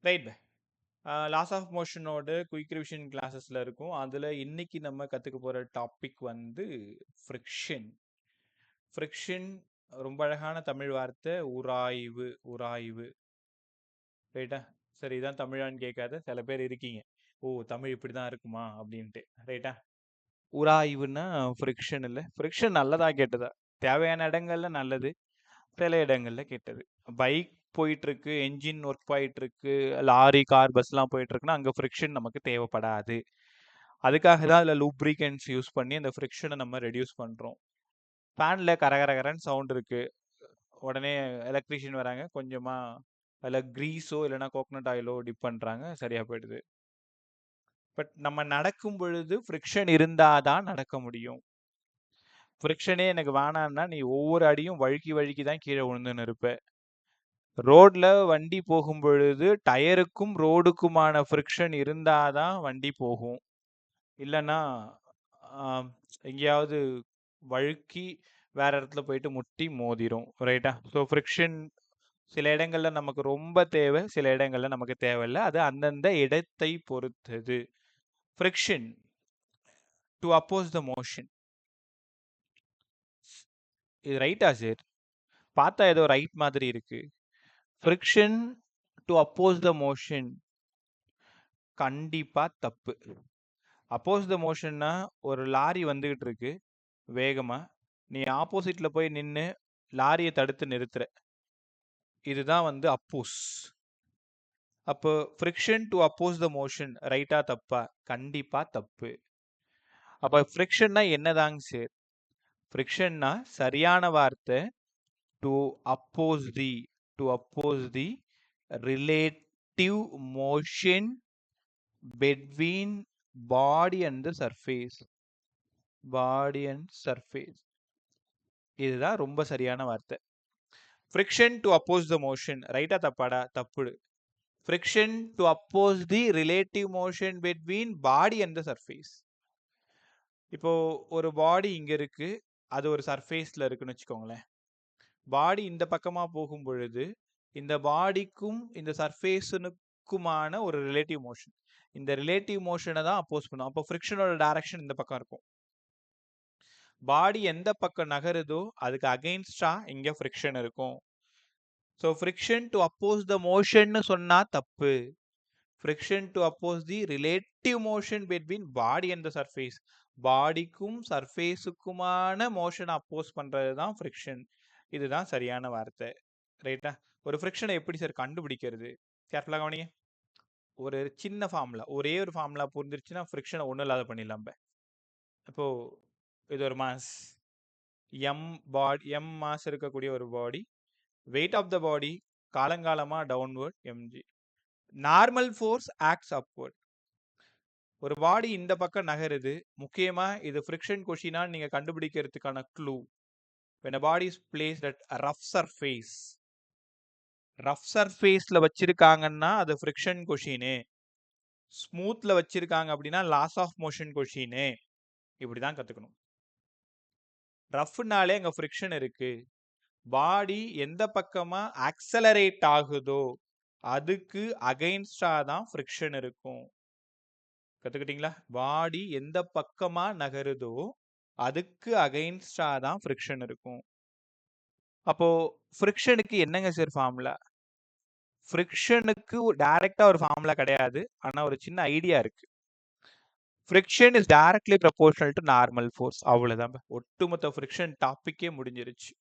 Right. Laws of மோஷனோட quick revision கிளாஸஸ்ல இருக்கும். அதில் இன்னைக்கு நம்ம கற்றுக்க போகிற டாபிக் வந்து ஃப்ரிக்ஷன். ஃப்ரிக்ஷன் ரொம்ப அழகான தமிழ் வார்த்தை உராய்வு. உராய்வு ரைட்டா? சரி, இதான் தமிழான்னு கேட்காத சில பேர் இருக்கீங்க. ஓ, தமிழ் இப்படி தான் இருக்குமா அப்படின்ட்டு. ரைட்டா? உராய்வுன்னா ஃப்ரிக்ஷன் இல்லை. ஃப்ரிக்ஷன் நல்லதா கெட்டதா? தேவையான இடங்கள்ல நல்லது, சில இடங்கள்ல கெட்டது. பைக் போயிட்டு இருக்கு, என்ஜின் ஒர்க் ஆயிட்டு இருக்கு, லாரி கார் பஸ்லாம் போயிட்டு இருக்குன்னா அங்கே ஃப்ரிக்ஷன் நமக்கு தேவைப்படாது. அதுக்காக தான் அதில் லூப்ரிகன்ஸ் யூஸ் பண்ணி அந்த ஃப்ரிக்ஷனை நம்ம ரெடியூஸ் பண்ணுறோம். ஃபேனில் கரகரகரன்னு சவுண்ட் இருக்கு, உடனே எலக்ட்ரீஷியன் வராங்க, கொஞ்சமாக அதில் க்ரீஸோ இல்லைனா கோகனட் ஆயிலோ டிப் பண்ணுறாங்க, சரியாக போயிடுது. பட் நம்ம நடக்கும் பொழுது ஃப்ரிக்ஷன் இருந்தால் தான் நடக்க முடியும். ஃப்ரிக்ஷனே எனக்கு வேணான்னா நீ ஒவ்வொரு அடியும் வழுக்கி வழுக்கி தான் கீழே விழுந்துன்னு இருப்ப. ரோட்ல வண்டி போகும் பொழுது டயருக்கும் ரோடுக்குமான ஃப்ரிக்ஷன் இருந்தாதான் வண்டி போகும். இல்லைன்னா எங்கேயாவது வழுக்கி வேற இடத்துல போயிட்டு முட்டி மோதிரும். ரைட்டா? ஸோ ஃப்ரிக்ஷன் சில இடங்கள்ல நமக்கு ரொம்ப தேவை, சில இடங்கள்ல நமக்கு தேவையில்லை. அது அந்தந்த இடத்தை பொறுத்தது. Friction to oppose the motion. இது ரைட்டா சார்? பார்த்தா ஏதோ ரைட் மாதிரி இருக்கு. Friction to oppose the motion கண்டிப்பா தப்பு. அப்போஸ் த மோஷன்னா ஒரு லாரி வந்துகிட்டு இருக்கு வேகமா, நீ ஆப்போசிட்ல போய் நின்று லாரியை தடுத்து நிறுத்துற, இதுதான் வந்து அப்போஸ். அப்போ friction to oppose the motion ரைட்டா தப்பா? கண்டிப்பா தப்பு. அப்போ ஃப்ரிக்ஷன்னா என்னதாங்க சார்? ஃப்ரிக்ஷன்னா சரியான வார்த்தை to oppose the relative motion between body and the surface. Body and surface, இதுதான் ரொம்ப சரியான வார்த்தை. Friction to oppose the motion ரைட்டா தப்பாடா? தப்பு. Friction to oppose the relative motion between body and the surface. இப்போ ஒரு பாடி இங்க இருக்கு, அது ஒரு சர்ஃபேஸ்ல இருக்குன்னு வச்சுக்கோங்களேன். பாடி இந்த பக்கமா போகும் பொழுது இந்த பாடிக்கும் இந்த சர்ஃபேஸுக்குமான ஒரு ரிலேட்டிவ் மோஷன், இந்த ரிலேட்டிவ் மோஷனை தான் அப்போஸ் பண்ணும். அப்போ ஃப்ரிக்ஷனோட டைரக்ஷன் இந்த பக்கம் இருக்கும். பாடி எந்த பக்கம் நகருதோ அதுக்கு அகைன்ஸ்டா இங்க ஃப்ரிக்ஷன் இருக்கும். So friction to oppose the மோஷன்னு சொன்னா தப்பு. Friction to oppose the relative motion between body and the surface. பாடிக்கும் சர்ஃபேஸுக்குமான மோஷன் அப்போஸ் பண்றது தான் ஃப்ரிக்ஷன். இதுதான் சரியான வார்த்தை. ரைட்டா? ஒரு ஃப்ரிக்ஷனை எப்படி சார் கண்டுபிடிக்கிறது? கேர்ஃபுல்லாக கவனிங்க. ஒரு சின்ன ஃபார்முலா, ஒரே ஒரு ஃபார்முலா புரிஞ்சிருச்சுன்னா ஃப்ரிக்ஷனை ஒன்றும் இல்லாத பண்ணிடலாம். இப்போ இது ஒரு மாஸ் எம் மாஸ் இருக்கக்கூடிய ஒரு பாடி, வெயிட் ஆஃப் த பாடி காலங்காலமா downward MG. Normal force acts upward. ஒரு பாடி இந்த பக்கம் நகருது, முக்கியமா இது ஃப்ரிக்ஷன் கொஷினா நீங்க கண்டுபிடிக்கிறதுக்கான clue. when a body is placed at a rough surface, rough சர்ஃபேஸ்ல வச்சிருக்காங்கன்னா அது ஃப்ரிக்ஷன் கொஷினு, ஸ்மூத்ல வச்சிருக்காங்க அப்படின்னா லாஸ் ஆஃப் மோஷன் கொஷினு. இப்படிதான் கத்துக்கணும். ரஃப்னாலே அங்க ஃப்ரிக்ஷன் இருக்கு. பாடி எந்த பக்கமா ஆக்சலரேட் ஆகுதோ அதுக்கு அகைன்ஸ்டா தான் ஃப்ரிக்ஷன் இருக்கும். கத்துக்கிட்டீங்களா? பாடி எந்த பக்கமா நகருதோ அதுக்கு அகைன்ஸ்டா தான் ஃப்ரிக்ஷன் இருக்கும். அப்போ ஃப்ரிக்ஷனுக்கு என்னங்க சார் ஃபார்முலா? ஃப்ரிக்ஷனுக்கு டைரக்டா ஒரு ஃபார்முலா கிடையாது, ஆனா ஒரு சின்ன ஐடியா இருக்கு. Friction is directly proportional to normal force. அவ்வளவுதான். ஒட்டுமொத்த ஃப்ரிக்ஷன் டாபிக்கே முடிஞ்சிருச்சு.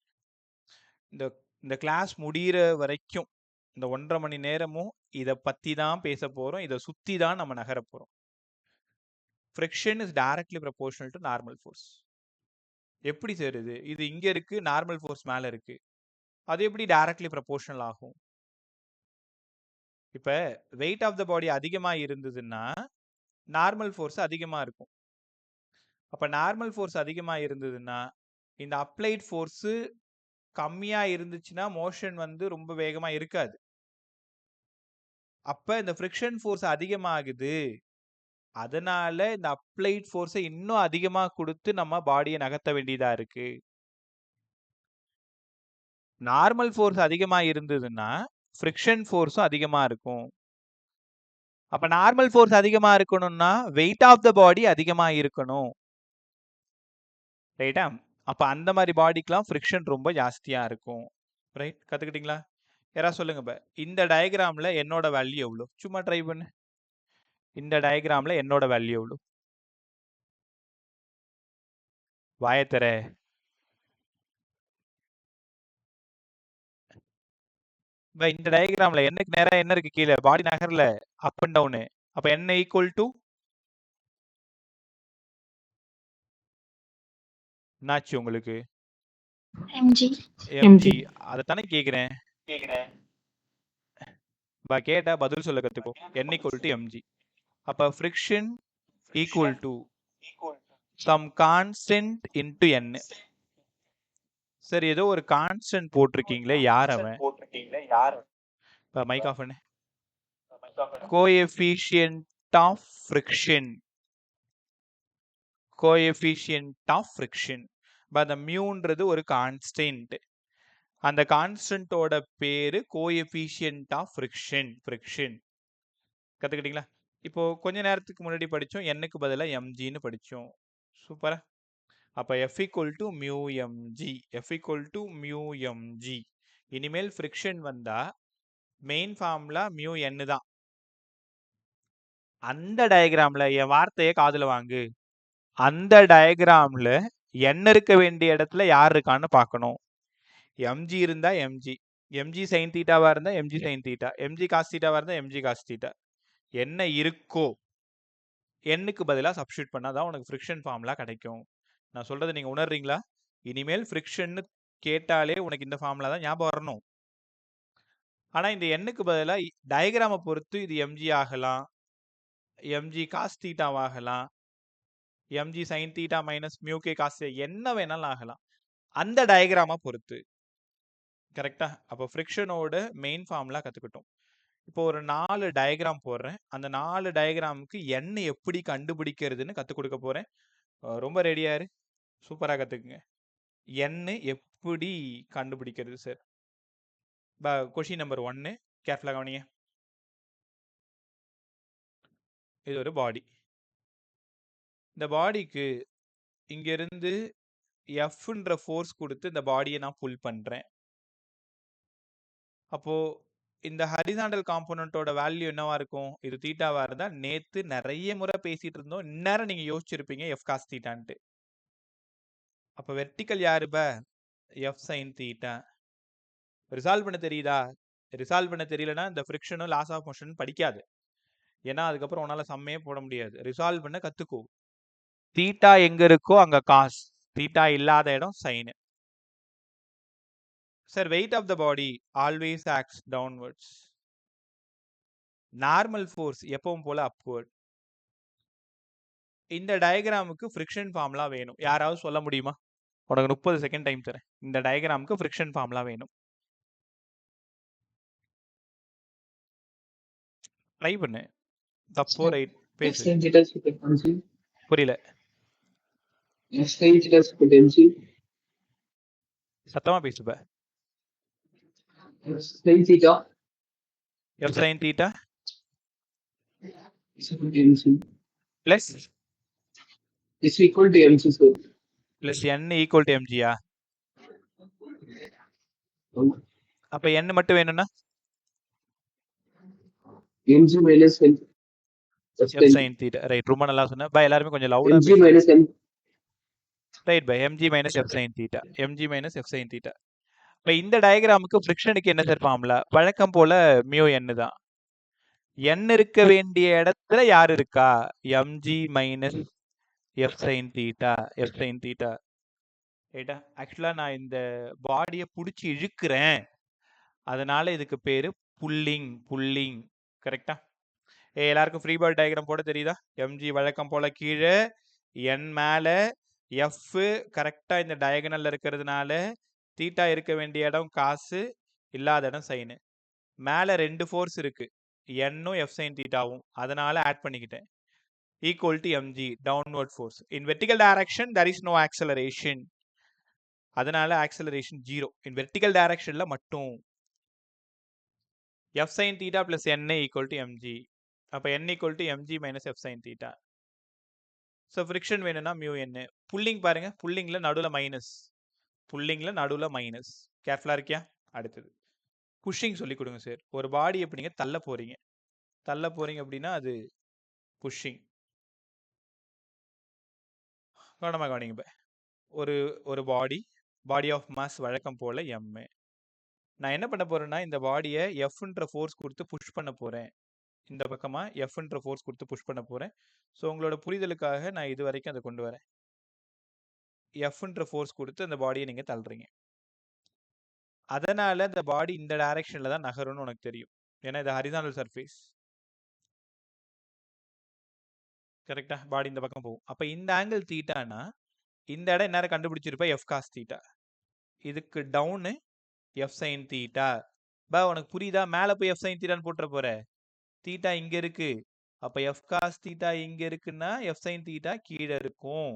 இந்த கிளாஸ் முடிகிற வரைக்கும் இந்த 1.5 மணி நேரமும் இதை பத்தி தான் பேச போறோம். இதை சுத்தி தான் நம்ம நகர போறோம். Friction is directly proportional to normal force. எப்படி சார் இது? இது இங்க இருக்கு, நார்மல் ஃபோர்ஸ் மேல இருக்கு, அது எப்படி டைரக்ட்லி ப்ரொபோர்ஷனல் ஆகும்? இப்ப வெயிட் ஆஃப் த பாடி அதிகமா இருந்ததுன்னா நார்மல் ஃபோர்ஸ் அதிகமா இருக்கும். அப்ப நார்மல் ஃபோர்ஸ் அதிகமா இருந்ததுன்னா இந்த அப்ளைட் ஃபோர்ஸ் கம்மியா இருந்துச்சுன்னா மோஷன் வந்து ரொம்ப வேகமா இருக்காது. அப்ப இந்த ஃப்ரிக்ஷன் ஃபோர்ஸ் அதிகமாகுது, அதனால இந்த அப்ளைட் ஃபோர்ஸை இன்னும் அதிகமா கொடுத்து நம்ம பாடியை நகர்த்த வேண்டியதா இருக்கு. நார்மல் ஃபோர்ஸ் அதிகமா இருந்ததுன்னா ஃப்ரிக்ஷன் ஃபோர்ஸும் அதிகமா இருக்கும். அப்ப நார்மல் ஃபோர்ஸ் அதிகமா இருக்கணும்னா வெயிட் ஆஃப் த பாடி அதிகமா இருக்கணும். ரைட்டா? அப்ப அந்த மாதிரி பாடிக்குலாம் ஃப்ரிக்ஷன் ரொம்ப ஜாஸ்தியா இருக்கும். ரைட்? கத்துக்கிட்டீங்களா? யாராவது சொல்லுங்க இப்ப. இந்த டயகிராம்ல என்னோட வேல்யூ எவ்வளோ? சும்மா ட்ரை பண்ணு. இந்த டயகிராம்ல என்னோட வேல்யூ எவ்வளோ? வாயத்தர. இந்த டயகிராம்ல என்னக்கு நேரா என்ன இருக்கு கீழே? பாடி நகர்ல அப் அண்ட் டவுனு. அப்ப என்ன ஈக்குவல் டு என்னாச்சு உங்களுக்கு? mg. mg. அதைத்தானே கேக்குறேன். கேட்டா பதில் சொல்ல கத்துக்கோ. n equal to mg. அப்ப friction equal to some constant into n. சரி, ஏதோ ஒரு கான்ஸ்டன்ட் போட்டிருக்கீங்களே, யார் அவன்? மைக் ஆஃப் பண்ணு. Coefficient of friction. Coefficient of friction. அந்த மியூன்றது ஒரு கான்ஸ்டன்ட். அந்த கான்ஸ்டன்ட்டோட பேரு கோஎஃபிஷியன்ட் ஆஃப் ஃப்ரிக்ஷன். ஃப்ரிக்ஷன் கத்துக்கிட்டீங்களா? இப்போ கொஞ்ச நேரத்துக்கு முன்னாடி படிச்சோம், என்னக்கு பதிலா mgன்னு படிச்சோம். சூப்பரா. அப்ப F equal to mu mg. F equal to mu mg. இனிமேல் ஃப்ரிக்ஷன் வந்தா மெயின் ஃபார்முலா mu n தான். அந்த டயகிராம்ல என் வார்த்தையை காதுல வாங்கு. அந்த டயகிராம்ல n இருக்க வேண்டிய இடத்துல யார் இருக்கான்னு பார்க்கணும். mg இருந்தா mg, mg sin தீட்டாவா இருந்தா mg sin theta, mg cos தீட்டாவா இருந்தா mg cos தீட்டா. என்ன இருக்கோ என்னுக்கு பதிலா சப்ஸ்டிட்யூட் பண்ணாதான் உனக்கு ஃப்ரிக்ஷன் ஃபார்முலா கிடைக்கும். நான் சொல்றதை நீங்க உணர்றீங்களா? இனிமேல் ஃப்ரிக்ஷன் கேட்டாலே உனக்கு இந்த ஃபார்முலா தான் ஞாபகம் வரணும். ஆனா இந்த எண்ணுக்கு பதிலா டயகிராமை பொறுத்து இது mg ஆகலாம், mg cos தீட்டாவாகலாம், mg sin theta minus mu k cos என்ன வேணாலும் ஆகலாம், அந்த டயகிராமை பொறுத்து. கரெக்டா? அப்போ ஃப்ரிக்ஷனோட மெயின் ஃபார்முலா கத்துக்கிட்டோம். இப்போ ஒரு 4 டயகிராம் போடுறேன். அந்த 4 டயகிராமுக்கு என்ன எப்படி கண்டுபிடிக்கிறதுன்னு கற்றுக் கொடுக்க போறேன். ரொம்ப ரெடியா இரு. சூப்பரா கத்துக்குங்க. என்ன எப்படி கண்டுபிடிக்கிறது சார்? கொஸ்டின் நம்பர் 1 கேர்ஃபுல்லா கவனிங்க. இது ஒரு பாடி. இந்த பாடிக்கு இங்க இருந்து எஃப்ன்ற ஃபோர்ஸ் கொடுத்து இந்த பாடியை நான் புல் பண்றேன். அப்போ இந்த ஹரிசாண்டல் காம்போனன்ட்டோட வேல்யூ என்னவா இருக்கும்? இது தீட்டாவா இருந்தா நேத்து நிறைய முறை பேசிட்டு இருந்தோம். இந்நேரம் நீங்க யோசிச்சிருப்பீங்க எஃப் காஸ் தீட்டான்ட்டு. அப்ப வெர்டிக்கல் யாரு? F sine theta. ரிசால்வ் பண்ண தெரியுதா? ரிசால்வ் பண்ண தெரியலனா இந்த ஃப்ரிக்ஷனும் லாஸ் ஆஃப் மோஷன் படிக்காது. ஏன்னா அதுக்கப்புறம் உன்னால சம்மையே போட முடியாது. ரிசால்வ் பண்ண கத்துக்கோ. தீட்டா எங்க இருக்கோ அங்க காஸ், தீட்டா இல்லாத இடம் sine. Sir, weight of the body always acts downwards. Normal force எப்பவும் போல அப்வர்ட். இந்த டயகிராமுக்கு ஃப்ரிக்ஷன் ஃபார்முலா வேணும். யாராவது சொல்ல முடியுமா? உனக்கு 30 செகண்ட் டைம் தரேன். இந்த டயகிராமுக்கு ஃப்ரிக்ஷன் ஃபார்முலா வேணும். ட்ரை பண்ணு. தப்போ ரைட் பேசு. புரியல. சத்தமா பேசுப்ப. F sine theta plus is equal to mc sir. Plus n equal to mgயா? அப்ப n மட்டும் வேணும்னா mg minus n f sin theta. Right, ரொம்ப நல்லா சொன்ன. பை எல்லாரும் கொஞ்சம் லவுடா mg பேசுங்க. minus n. Right by mg minus f sin theta. mg minus f sin theta. இப்ப இந்த டயகிராமுக்கு ஃப்ரிக்ஷனுக்கு என்ன சார் ஃபார்முலா? வழக்கம் போல மியூ n தான். n இருக்க வேண்டிய இடத்துல யார் இருக்கா? mg minus f sin theta. f sin theta. ரைட்டா? ஆக்சுவலா நான் இந்த பாடியை பிடிச்சி இழுக்கிறேன், அதனால இதுக்கு பேரு புல்லிங். புல்லிங் கரெக்டா? எல்லாருக்கும் ஃப்ரீ பாடி டயக்ராம் போட தெரியுதா? mg வழக்கம் போல கீழே, n மேல, f கரெக்டா இந்த டயகனல்ல இருக்கிறதுனால தீட்டா இருக்க வேண்டிய இடம் காசு, இல்லாத இடம் சைனு. மேல 2 ஃபோர்ஸ் இருக்கு, n-ம் f sin தீட்டாவும். அதனால ஆட் பண்ணிக்கிட்டேன். Equal to mg downward force. In vertical direction there is no acceleration. அதனால ஆக்சலரேஷன் 0. இன் வெர்டிகல் டைரக்ஷன்ல மட்டும் f sin theta plus n equal to mg. அப்போ n equal to mg minus F sine theta. So friction வேணும்னா mu என்ன. Pulling பாருங்க, புல்லிங்கில் நடுவில் minus, புல்லிங்கில் நடுவில் minus. கேர்ஃபுல்லாக இருக்கியா? அடுத்தது புஷ்ஷிங் சொல்லி கொடுங்க சார். ஒரு பாடி எப்படிங்க தள்ள போறீங்க, தள்ள போறீங்க அப்படின்னா அது புஷ்ஷிங். கவனமாக கவனிங்க. ஒரு ஒரு பாடி ஆஃப் மாஸ் வழக்கம் போல் எம். நான் என்ன பண்ண போறேன்னா இந்த பாடியை எஃப்ன்ற ஃபோர்ஸ் கொடுத்து புஷ் பண்ண போகிறேன். இந்த பக்கமாக எஃப்ன்ற ஃபோர்ஸ் கொடுத்து புஷ் பண்ண போகிறேன். ஸோ உங்களோட புரிதலுக்காக நான் இது வரைக்கும் அதை கொண்டு வரேன். எஃப்ன்ற ஃபோர்ஸ் கொடுத்து அந்த பாடியை நீங்கள் தள்ளுறீங்க. அதனால் அந்த பாடி இந்த டைரக்ஷனில் தான் நகரும்னு உனக்கு தெரியும். ஏன்னா இது ஹரிசாண்டல் சர்ஃபேஸ். கரெக்டா? பாடி இந்த பக்கம் போகும். அப்போ இந்த ஆங்கிள் தீட்டானா இந்த இடம் என்ன கண்டுபிடிச்சிருப்பா? F cos theta. இதுக்கு டவுனு எஃப் சைன் தீட்டா. பா உனக்கு புரியுதா? மேலே போய் எஃப் சைன் தீட்டான்னு போட்டுற போற. தீட்டா இங்கே இருக்கு. அப்போ எஃப் காஸ் தீட்டா இங்கே இருக்குன்னா எஃப் சைன் தீட்டா கீழே இருக்கும்.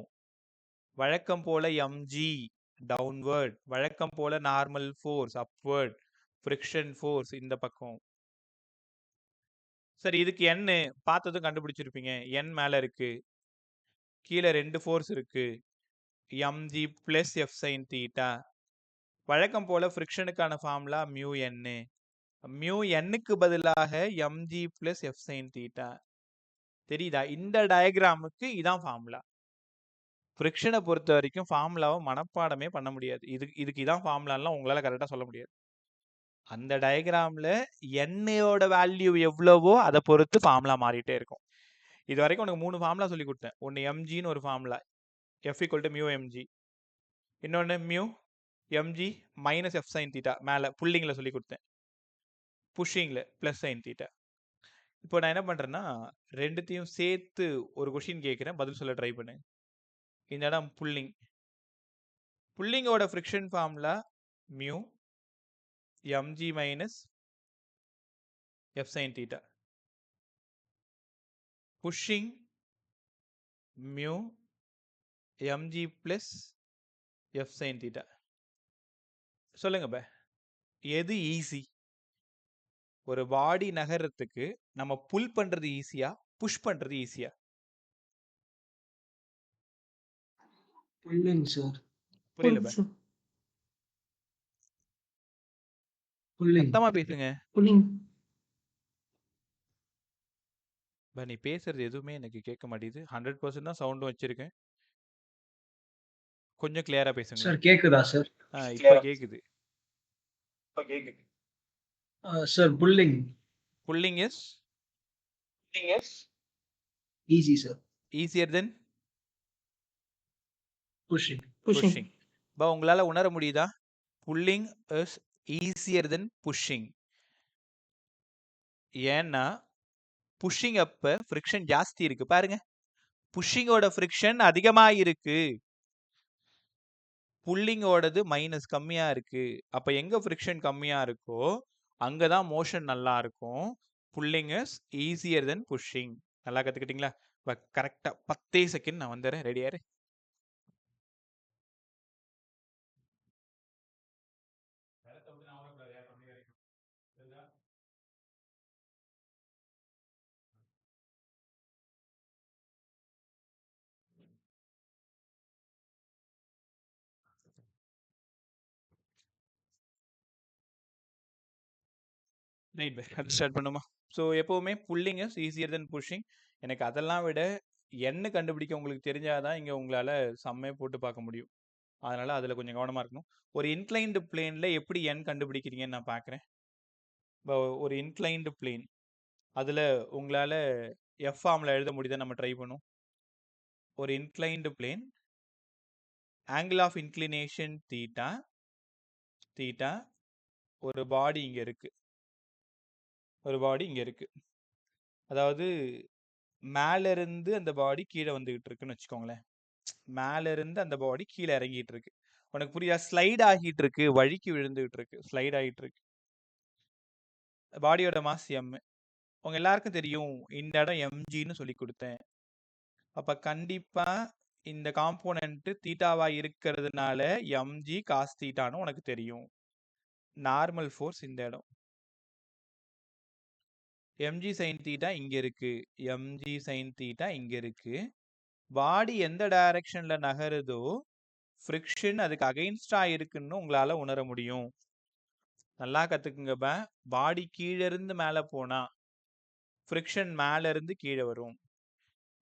வழக்கம் போல எம்ஜி டவுன்வர்ட், வழக்கம் போல normal force upward, friction force இந்த பக்கம். சரி, இதுக்கு n பார்த்ததும் கண்டுபிடிச்சிருப்பீங்க. n மேலே இருக்கு, கீழே 2 ஃபோர்ஸ் இருக்கு, mg plus F sine theta. வழக்கம் போல ஃப்ரிக்ஷனுக்கான ஃபார்முலா மியூ n. மியூ n-க்கு பதிலாக mg plus F sine theta. தெரியுதா? இந்த டயக்ராமுக்கு இதான் ஃபார்முலா. ஃப்ரிக்ஷனை பொறுத்த வரைக்கும் ஃபார்முலாவை மனப்பாடமே பண்ண முடியாது. இதுக்கு இதான் ஃபார்முலாலாம் உங்களால் கரெக்டாக சொல்ல முடியாது. அந்த டயக்ராமில் என்னோட வேல்யூ எவ்வளவோ அதை பொறுத்து ஃபார்முலா மாறிட்டே இருக்கும். இது வரைக்கும் உனக்கு 3 ஃபார்முலா சொல்லி கொடுத்தேன். ஒன்று எம்ஜின்னு ஒரு formula, F equal to mu MG. இன்னொன்று mu MG minus F sine theta, மேலே புல்லிங்கில் சொல்லி கொடுத்தேன், புஷ்ஷிங்கில் ப்ளஸ் சைன் தீட்டா. இப்போ நான் என்ன பண்ணுறேன்னா ரெண்டுத்தையும் சேர்த்து ஒரு கொஷின் கேட்குறேன், பதில் சொல்ல ட்ரை பண்ணு. இந்த இடம் புல்லிங், புல்லிங்கோட friction formula mu mg minus f sin theta. Pushing mu mg plus f sin theta. சொல்லுங்க பே, எது ஈஸி? ஒரு பாடி நகர்றதுக்கு நம்ம புல் பண்றது ஈஸியா, புஷ் பண்றது ஈஸியா? Pulling, sir. புரியல பே, Pulling. சத்தமா பேசுங்க Pulling. பே. நீ பேசுறது எதுவுமே எனக்கு கேட்க மாட்டேங்குது. 100% தான் சவுண்டும் வச்சிருக்கேன். கொஞ்சம் கிளியரா பேசுங்க Sir, கேக்குதா sir? இப்போ கேக்குது. Sir, pulling. Pulling is Easy, sir. easier than Pushing. pushing. பா உங்களால உணர முடியுதா? Pulling is easier than pushing. ஏன்னா புஷ்ஷிங் அப்ப ஃப்ரிக்ஷன் ஜாஸ்தி இருக்கு. பாருங்க, புஷ்ஷிங்கோட ஃப்ரிக்ஷன் அதிகமாக இருக்கு, புல்லிங்கோடது மைனஸ் கம்மியா இருக்கு. அப்ப எங்க ஃப்ரிக்ஷன் கம்மியா இருக்கோ அங்கதான் மோஷன் நல்லா இருக்கும். Pulling is easier than pushing. நல்லா கத்துக்கிட்டீங்களா? கரெக்டா 10 செகண்ட் நான் வந்துடுறேன், ரெடியாரு. ரைட் பை, அது ஸ்டார்ட் பண்ணுமா? ஸோ எப்போவுமே pulling is easier than pushing. எனக்கு அதெல்லாம் விட என்ன கண்டுபிடிக்க உங்களுக்கு தெரிஞ்சாதான் இங்கே உங்களால் செம்மையை போட்டு பார்க்க முடியும். அதனால் அதில் கொஞ்சம் கவனமாக இருக்கணும். ஒரு இன்க்ளைன்டு பிளேனில் எப்படி என் கண்டுபிடிக்கிறீங்கன்னு நான் பார்க்குறேன். இப்போ ஒரு இன்க்ளைன்டு பிளேன் அதில் உங்களால் எஃப் ஃபார்மில் எழுத முடியுதா? நம்ம ட்ரை பண்ணுவோம். ஒரு inclined plane, angle of inclination theta, theta, ஒரு பாடி இங்கே இருக்குது, ஒரு பாடி இங்கே இருக்குது. அதாவது மேலேருந்து அந்த பாடி கீழே வந்துகிட்டு இருக்குன்னு வச்சுக்கோங்களேன். மேலேருந்து அந்த பாடி கீழே இறங்கிட்டு இருக்கு. உனக்கு புரியுதா? ஸ்லைட் ஆகிட்டு இருக்கு, வழிக்கு விழுந்துகிட்டு இருக்கு, ஸ்லைட் ஆகிட்டு இருக்கு. பாடியோட மாஸ் எம். உங்க எல்லாருக்கும் தெரியும் இந்த இடம் எம்ஜின்னு சொல்லி கொடுத்தேன். அப்ப கண்டிப்பா இந்த காம்போனன்ட் தீட்டாவா இருக்கிறதுனால எம்ஜி காஸ் தீட்டான்னு உனக்கு தெரியும். நார்மல் ஃபோர்ஸ் இந்த இடம், எம்ஜி சைன் தீட்டா இங்க இருக்கு. எம்ஜி சைன் தீட்டா இங்க இருக்கு. பாடி எந்த டைரக்ஷன்ல நகருதோ ஃப்ரிக்ஷன் அதுக்கு அகைன்ஸ்டா இருக்குன்னு உங்களால உணர முடியும். நல்லா கத்துக்குங்க. பாடி கீழே இருந்து மேல போனா ஃப்ரிக்ஷன் மேல இருந்து கீழே வரும்.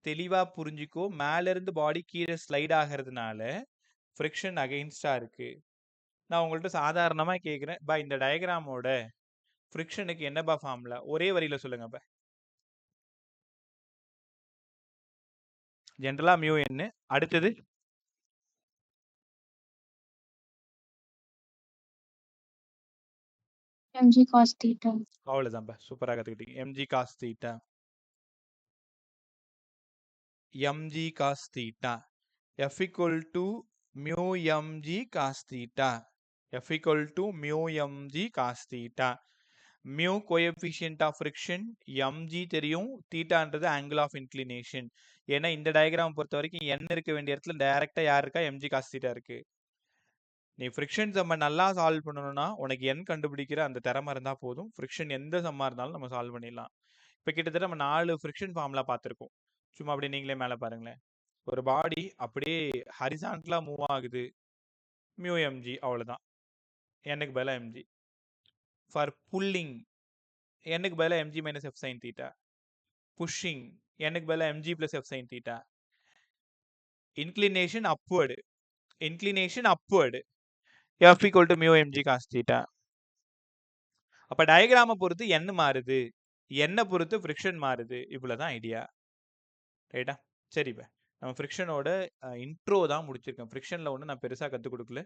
தெளிவா புரிஞ்சுக்கோ. மேல இருந்து பாடி கீழே ஸ்லைட் ஆகிறதுனால ஃப்ரிக்ஷன் அகைன்ஸ்டா இருக்கு. நான் உங்கள்ட்ட சாதாரணமா கேட்குறேன். இந்த டயக்ராமோட ஃப்ரிக்ஷனுக்கு என்னப்பா ஃபார்முலா? ஒரே வரியில சொல்லுங்க. ஜென்ரலா மியூ என்ன. அடுத்தது mg cos theta. அவ்வளவுதான்பா. சூப்பரா கத்துக்கிட்டீங்க. mg cos theta. mg cos theta. f equal to mu mg cos theta. f equal to mu mg cos theta. mu coefficient of friction, mg தெரியும், தீட்டான்றது angle of inclination. ஏன்னா இந்த diagram பொறுத்த வரைக்கும் n இருக்க வேண்டிய இடத்துல டைரக்டா யார் இருக்கா? mg cos theta இருக்கு. நீ ஃப்ரிக்ஷன் சம்ம நல்லா சால்வ் பண்ணணும்னா உனக்கு n கண்டுபிடிக்கிற அந்த திறமை இருந்தா போதும். ஃப்ரிக்ஷன் எந்த சம்மா இருந்தாலும் நம்ம சால்வ் பண்ணிடலாம். இப்போ கிட்டத்தட்ட நம்ம 4 ஃப்ரிக்ஷன் ஃபார்முலா பார்த்துருக்கோம். சும்மா அப்படியே நீங்களே மேலே பாருங்களேன். ஒரு பாடி அப்படியே ஹரிசான்டலா மூவ் ஆகுது, மியூ எம்ஜி, அவ்வளோதான். என்னுக்கு பதிலா எம்ஜி. ஃபார் புல்லிங் என்னுக்கு பதிலா MG minus F sine theta. Pushing என்னுக்கு பதிலா MG plus F sine theta. Inclination upward, inclination upward, f equal to mu mg cos theta. அப்ப டயக்ராம பொறுத்து n மாறுது, n பொறுத்து ஃப்ரிக்ஷன் மாறுது. இவ்வளவுதான் ஐடியா. ரைட்டா? சரி, நம்ம ஃப்ரிக்ஷனோட இன்ட்ரோ தான் முடிச்சிருக்கேன். ஃப்ரிக்ஷன்ல ஒன்று நான் பெருசாக கற்றுக் கொடுக்கல.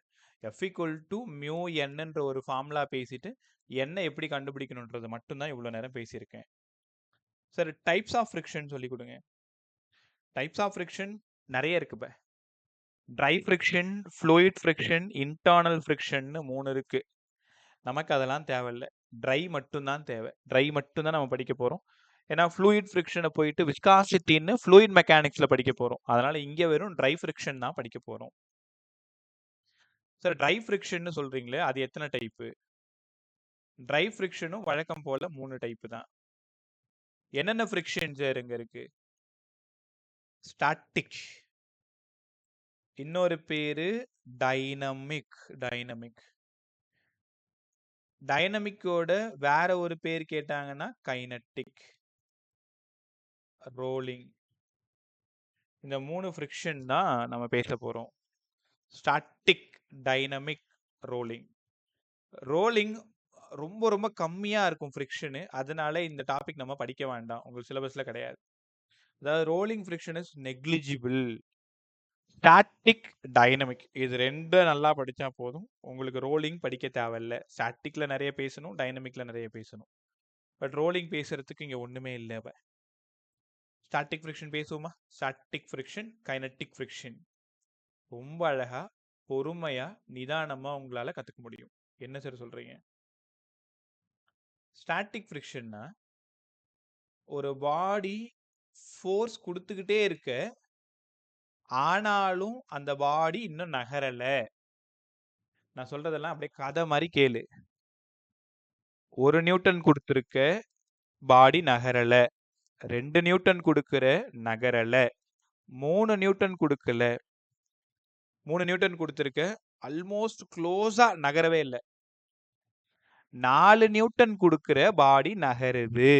f equal to mu nன்ற ஒரு ஃபார்முலா பேசிட்டு என்ன எப்படி கண்டுபிடிக்கணுன்றது மட்டும்தான் இவ்வளோ நேரம் பேசியிருக்கேன். சார், டைப்ஸ் ஆஃப் ஃப்ரிக்ஷன் சொல்லி கொடுங்க. டைப்ஸ் ஆஃப் ஃப்ரிக்ஷன் நிறைய இருக்கு. Try friction, fluid friction, internal friction 3 இருக்கு. நமக்கு அதெல்லாம் தேவையில்லை. ட்ரை மட்டும்தான் தேவை. ட்ரை மட்டும்தான் நம்ம படிக்க போகிறோம். ஏன்னா ஃப்ளூயிட் ஃப்ரிக்ஷனை போயிட்டு விஸ்காசிட்டின்னு ஃப்ளூயிட் மெக்கானிக்ஸில் படிக்க போகிறோம். அதனால் இங்கே வெறும் ட்ரை ஃப்ரிக்ஷன் தான் படிக்க போகிறோம். சார், ட்ரை ஃப்ரிக்ஷன் சொல்கிறீங்களே, அது எத்தனை டைப்பு? ட்ரை ஃப்ரிக்ஷனும் வழக்கம் போல் 3 டைப்பு தான். என்னென்ன ஃப்ரிக்ஷன் சார் இங்கே இருக்கு? ஸ்டாட்டிக், இன்னொரு பேரு டைனமிக். டைனமிக்கோட வேற ஒரு பேர் கேட்டாங்கன்னா கைனட்டிக், ரோலிங். இந்த 3 ஃப்ரிக்ஷன் தான் நம்ம பேச போறோம். Static, dynamic, rolling. ரோலிங் ரொம்ப ரொம்ப கம்மியா இருக்கும் ஃப்ரிக்ஷனு. அதனால இந்த டாபிக் நம்ம படிக்க வேண்டாம், உங்களுக்கு சிலபஸ்ல கிடையாது. அதாவது rolling friction is negligible. Static, dynamic இது ரெண்டும் நல்லா படிச்சா போதும். உங்களுக்கு ரோலிங் படிக்க தேவையில்லை. ஸ்டாட்டிக்ல நிறைய பேசணும், டைனமிக்ல நிறைய பேசணும். பட் ரோலிங் பேசுறதுக்கு இங்க ஒண்ணுமே இல்லை. ஸ்டாட்டிக் ஃப்ரிக்ஷன் பேசுவோமா? ஸ்டாட்டிக் ஃப்ரிக்ஷன், கைனட்டிக் ஃப்ரிக்ஷன் ரொம்ப அழகா, பொறுமையா, நிதானமா உங்களால கத்துக்க முடியும். என்ன சார் சொல்றீங்க? ஸ்டாட்டிக் ஃப்ரிக்ஷன்னா ஒரு பாடி ஃபோர்ஸ் கொடுத்துக்கிட்டே இருக்க, ஆனாலும் அந்த பாடி இன்னும் நகரல. நான் சொல்றதெல்லாம் அப்படியே கதை மாதிரி கேளு. 1 நியூட்டன் கொடுத்துருக்க, பாடி நகரல. 2 நியூட்டன் கொடுக்கிற, நகரல. 3 நியூட்டன் கொடுக்கல. 3 நியூட்டன் கொடுத்துருக்க, ஆல்மோஸ்ட் க்ளோஸா நகரவே இல்லை. 4 நியூட்டன் கொடுக்கிற, பாடி நகருது.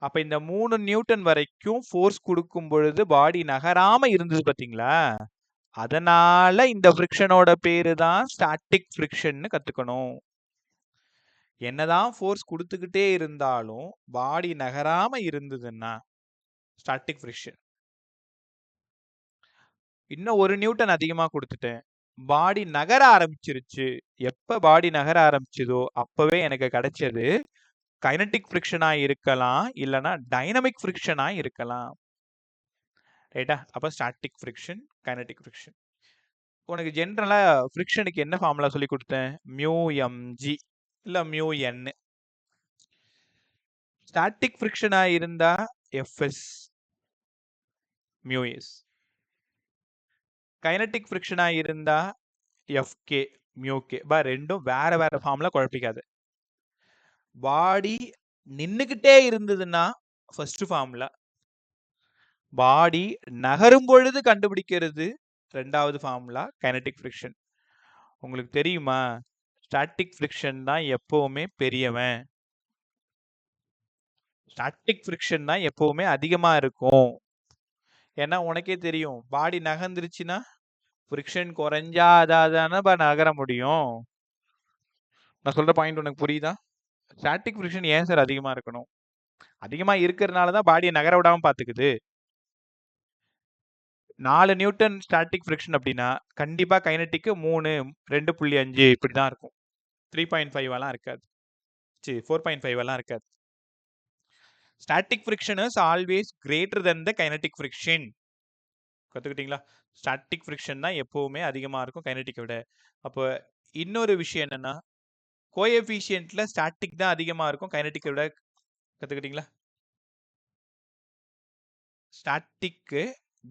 அப்ப இந்த 3 நியூட்டன் வரைக்கும் ஃபோர்ஸ் கொடுக்கும் பொழுது பாடி நகராம இருந்தது பாத்தீங்களா? அதனால இந்த ஃப்ரிக்ஷனோட பேரு தான் ஸ்டாட்டிக் ஃப்ரிக்ஷன் கத்துக்கணும். என்னதான் ஃபோர்ஸ் கொடுத்துக்கிட்டே இருந்தாலும் பாடி நகராம இருந்ததுன்னா ஸ்டாட்டிக் ஃப்ரிக்ஷன். இன்னும் 1 நியூட்டன் அதிகமா கொடுத்துட்டேன், பாடி நகர ஆரம்பிச்சிருச்சு. எப்ப பாடி நகர ஆரம்பிச்சதோ அப்பவே எனக்கு கிடைச்சது கைனட்டிக் ஃப்ரிக்ஷனா இருக்கலாம், இல்லனா டைனமிக் ஃப்ரிக்ஷனா இருக்கலாம். ரைட்டா? அப்ப ஸ்டாட்டிக் ஃப்ரிக்ஷன், கைனட்டிக் ஃப்ரிக்ஷன். உனக்கு ஜெனரலா ஃப்ரிக்ஷனுக்கு என்ன ஃபார்முலா சொல்லி கொடுத்தேன்? மியூ எம்ஜி இல்ல மியூ என். ஸ்டாட்டிக் ஃப்ரிக்ஷனா இருந்தா எஃப்எஸ் மியூ எஸ். கைனட்டிக் ஃப்ரிக்ஷனா இருந்தா எஃப்கே மியூ கே. ரெண்டும் வேற வேற ஃபார்முலா, குழப்பிக்காது. பாடி நின்னுக்கிட்டே இருந்ததுன்னா ஃபர்ஸ்ட் ஃபார்முலா. பாடி நகரும் பொழுது கண்டுபிடிக்கிறது ரெண்டாவது ஃபார்முலா கைனடிக் ஃப்ரிக்ஷன். உங்களுக்கு தெரியுமா, ஸ்டாட்டிக் ஃப்ரிக்ஷன் தான் எப்பவுமே பெரியவன். ஸ்டாட்டிக் ஃப்ரிக்ஷன் தான் எப்பவுமே அதிகமா இருக்கும். ஏன்னா உனக்கே தெரியும், பாடி நகர்ந்துருச்சுன்னா ஃப்ரிக்ஷன் குறைஞ்சா அதாதானே நகர முடியும். நான் சொல்ற பாயிண்ட் உனக்கு புரியுதா? ஸ்டாட்டிக் ஃப்ரிக்ஷன் ஏன் சார் அதிகமா இருக்கணும்? அதிகமா இருக்கிறதுனால தான் பாடியை நகர விடாம பாத்துக்குது. 4 நியூட்டன் ஸ்டாட்டிக் ஃப்ரிக்ஷன் அப்படின்னா கண்டிப்பா கைனடிக்கு 3, 2.5 இப்படி தான் இருக்கும். 3.5 எல்லாம் இருக்காது. 4.5 எல்லாம் இருக்காது. Static friction is always greater than the kinetic friction. கத்துக்கிட்டீங்களா? ஸ்டாட்டிக் ஃப்ரிக்ஷன் தான் எப்பவுமே அதிகமா இருக்கும் கைனடிக்கை விட. அப்போ இன்னொரு விஷயம் என்னன்னா, கோஎஃபிஷியன்ட்ல ஸ்டாட்டிக் தான் அதிகமா இருக்கும் கைனடிக்கை விட. கத்துக்கிட்டீங்களா? Static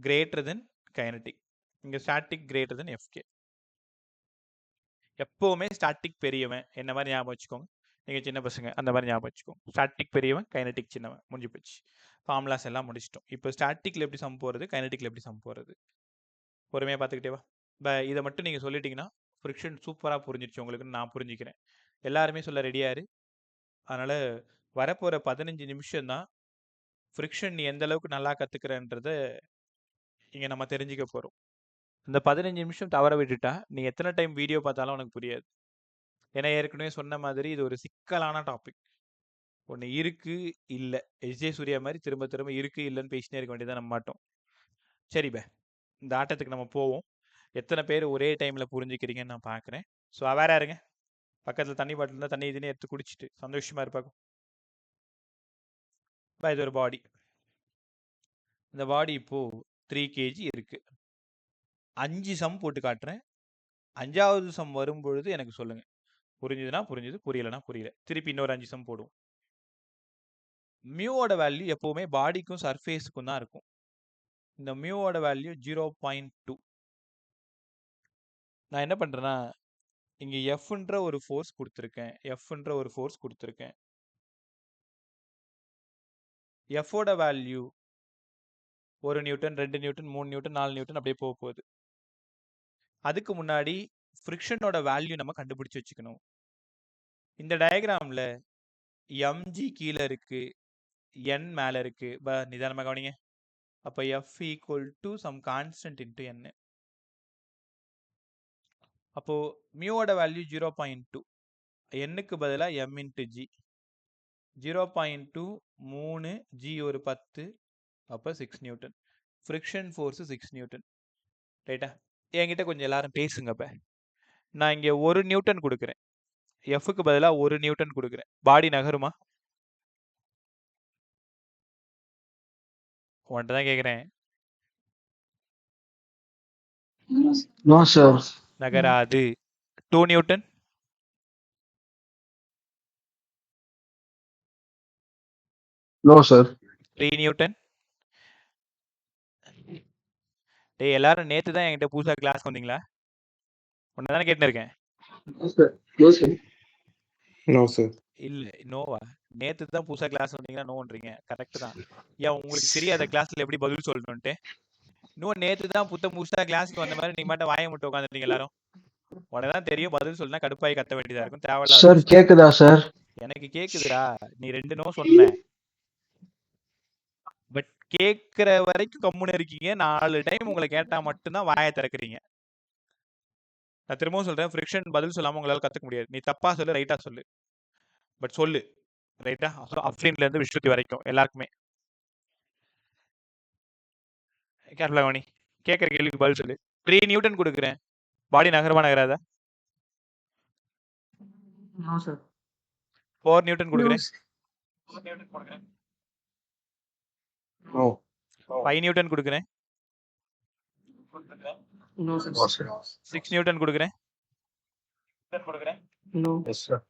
greater than kinetic. இங்க ஸ்டாட்டிக் கிரேட்டர் தென் எஃப்கே. எப்பவுமே ஸ்டாட்டிக் பெரியவன். என்ன மாதிரி ஞாபகம் வச்சுக்கோங்க. நீங்க சின்ன பசங்க அந்த மாதிரி ஞாபகம் வச்சுக்கோங்க. ஸ்டாட்டிக் பெரியவன், கைனடிக் சின்னவன். முடிஞ்சு போச்சு. ஃபார்முலாஸ் எல்லாம் முடிச்சிட்டோம். இப்போ ஸ்டாட்டிக்ல எப்படி சம் போறது, கைனடிக்ல எப்படி சம் போறது, பொறுமையா பார்த்துக்கிட்டே வா. இதை மட்டும் நீங்க சொல்லிட்டீங்கன்னா ஃப்ரிக்ஷன் சூப்பரா புரிஞ்சிருச்சு உங்களுக்குன்னு நான் புரிஞ்சுக்கிறேன். எல்லாருமே சொல்ல ரெடியாரு. அதனால வரப்போற 15 நிமிஷம் தான் ஃப்ரிக்ஷன் நீ எந்த அளவுக்கு நல்லா கத்துக்கிறன்றத இங்க நம்ம தெரிஞ்சுக்க போறோம். இந்த 15 நிமிஷம் தவற விட்டுட்டா நீ எத்தனை டைம் வீடியோ பார்த்தாலும் உனக்கு புரியாது. ஏன்னா ஏற்கனவே சொன்ன மாதிரி இது ஒரு சிக்கலான டாபிக். ஒன்று இருக்கு இல்லை, எஸ்ஜே சூர்யா மாதிரி திரும்ப திரும்ப இருக்கு இல்லைன்னு பேசினே இருக்க வேண்டியதான் நம்ம மாட்டோம். சரி பே, இந்த ஆட்டத்துக்கு நம்ம போவோம். எத்தனை பேர் ஒரே டைம்ல புரிஞ்சுக்கிறீங்கன்னு நான் பார்க்குறேன். ஸோ அவேரா இருங்க. பக்கத்தில் தண்ணி பாட்டில் இருந்தால் தண்ணி இதுன்னு எடுத்து குடிச்சிட்டு சந்தோஷமா இருப்பாங்க. இது ஒரு பாடி. இந்த பாடி இப்போ 3 kg இருக்கு. 5 சம் போட்டு காட்டுறேன். 5வது சம் வரும்பொழுது எனக்கு சொல்லுங்க. புரிஞ்சுதுன்னா புரிஞ்சுது, புரியலைன்னா புரியல. திருப்பி இன்னொரு 5 சம் போடுவோம். மியூவோட வேல்யூ எப்பவுமே பாடிக்கும் சர்ஃபேஸுக்கும் தான் இருக்கும். இந்த மியூவோட வேல்யூ 0.2. நான் என்ன பண்றேன்னா, இங்க எஃப்ன்ற ஒரு ஃபோர்ஸ் கொடுத்துருக்கேன். எஃப்ன்ற ஒரு ஃபோர்ஸ் கொடுத்துருக்கேன். எஃபோட value 1 newton, 2 newton, 3 newton, 4 newton அப்படியே போக போகுது. அதுக்கு முன்னாடி ஃப்ரிக்ஷனோட வேல்யூ நம்ம கண்டுபிடிச்சு வச்சுக்கணும். இந்த டயக்ராம்ல எம்ஜி கீழே இருக்கு, என் மேல இருக்கு. நிதானமா கவனிங்க. அப்ப F equal to some constant into N. அப்போ மியூவோட வேல்யூ 0.2, எண்ணுக்கு பதிலாக எம் இன்ட்டு ஜி. 0.2 3, ஜி ஒரு 10, அப்போ 6 நியூட்டன். Friction force 6 Newton. ரைட்டா? என்கிட்ட கொஞ்சம் எல்லாரும் பேசுங்க. இப்போ நான் இங்கே 1 நியூட்டன் கொடுக்குறேன். எஃப்க்கு பதிலாக 1 நியூட்டன் கொடுக்குறேன். பாடி நகருமா? உன்கிட்ட தான் கேட்குறேன். No, sir. நகராது. 2 Newton? No, sir. 3 Newton? டேய் எல்லாரும் நேத்து தான் என்கிட்ட புதுசா கிளாஸ் வந்தீங்களா? உன்னை தானே கேட்டுன்னு இருக்கேன். No, sir. No, sir. No, sir. இல்ல நோவா? நேத்து தான் புதுசா கிளாஸ் வந்தீங்கன்னா நோன்றீங்க. கரெக்ட் தான். ஏன் உங்களுக்கு தெரியாத கிளாஸ்ல எப்படி பதில் சொல்லணும்ட்டு? இன்னும் நேத்து தான் புதுசா கிளாஸ்க்கு வந்த மாதிரி நீங்க மட்டும் வாயை மட்டும் உட்காந்துட்டீங்க எல்லாரும். உனதான் தெரியும், பதில் சொல்லினா கடுப்பாய் கத்த வேண்டியதா இருக்கும். தேவையில்லாத சார் கேக்குதா சார்? எனக்கு கேக்குதுடா. நீ 2 நோ சொன்ன, பட் கேக்குற வரைக்கும் கம்முன்னு இருக்கீங்க. 4 டைம் உங்களை கேட்டா மட்டும்தான் வாயை திறக்கிறீங்க. நான் திரும்பவும் சொல்றேன், ஃப்ரிக்ஷன் பதில் சொல்லாம உங்களால கத்துக்க முடியாது. நீ தப்பா சொல்லு, ரைட்டா சொல்லு, பட் சொல்லு. ரைட்டா? அப்ஸ்ட்ரீம்ல இருந்து விஸ்ருதி வரைக்கும் எல்லாருக்குமே கேர்ஃபுல்லா கவனி. கேட்குற கேள்விக்கு பதில் சொல்லு. 3 நியூட்டன் கொடுக்குறேன். பாடி நகரமா நகராதா? No, sir. 4 நியூட்டன் கொடுக்குறேன். No. 5 நியூட்டன் கொடுக்குறேன். No, sir. 6 நியூட்டன் கொடுக்குறேன். No. Yes, sir.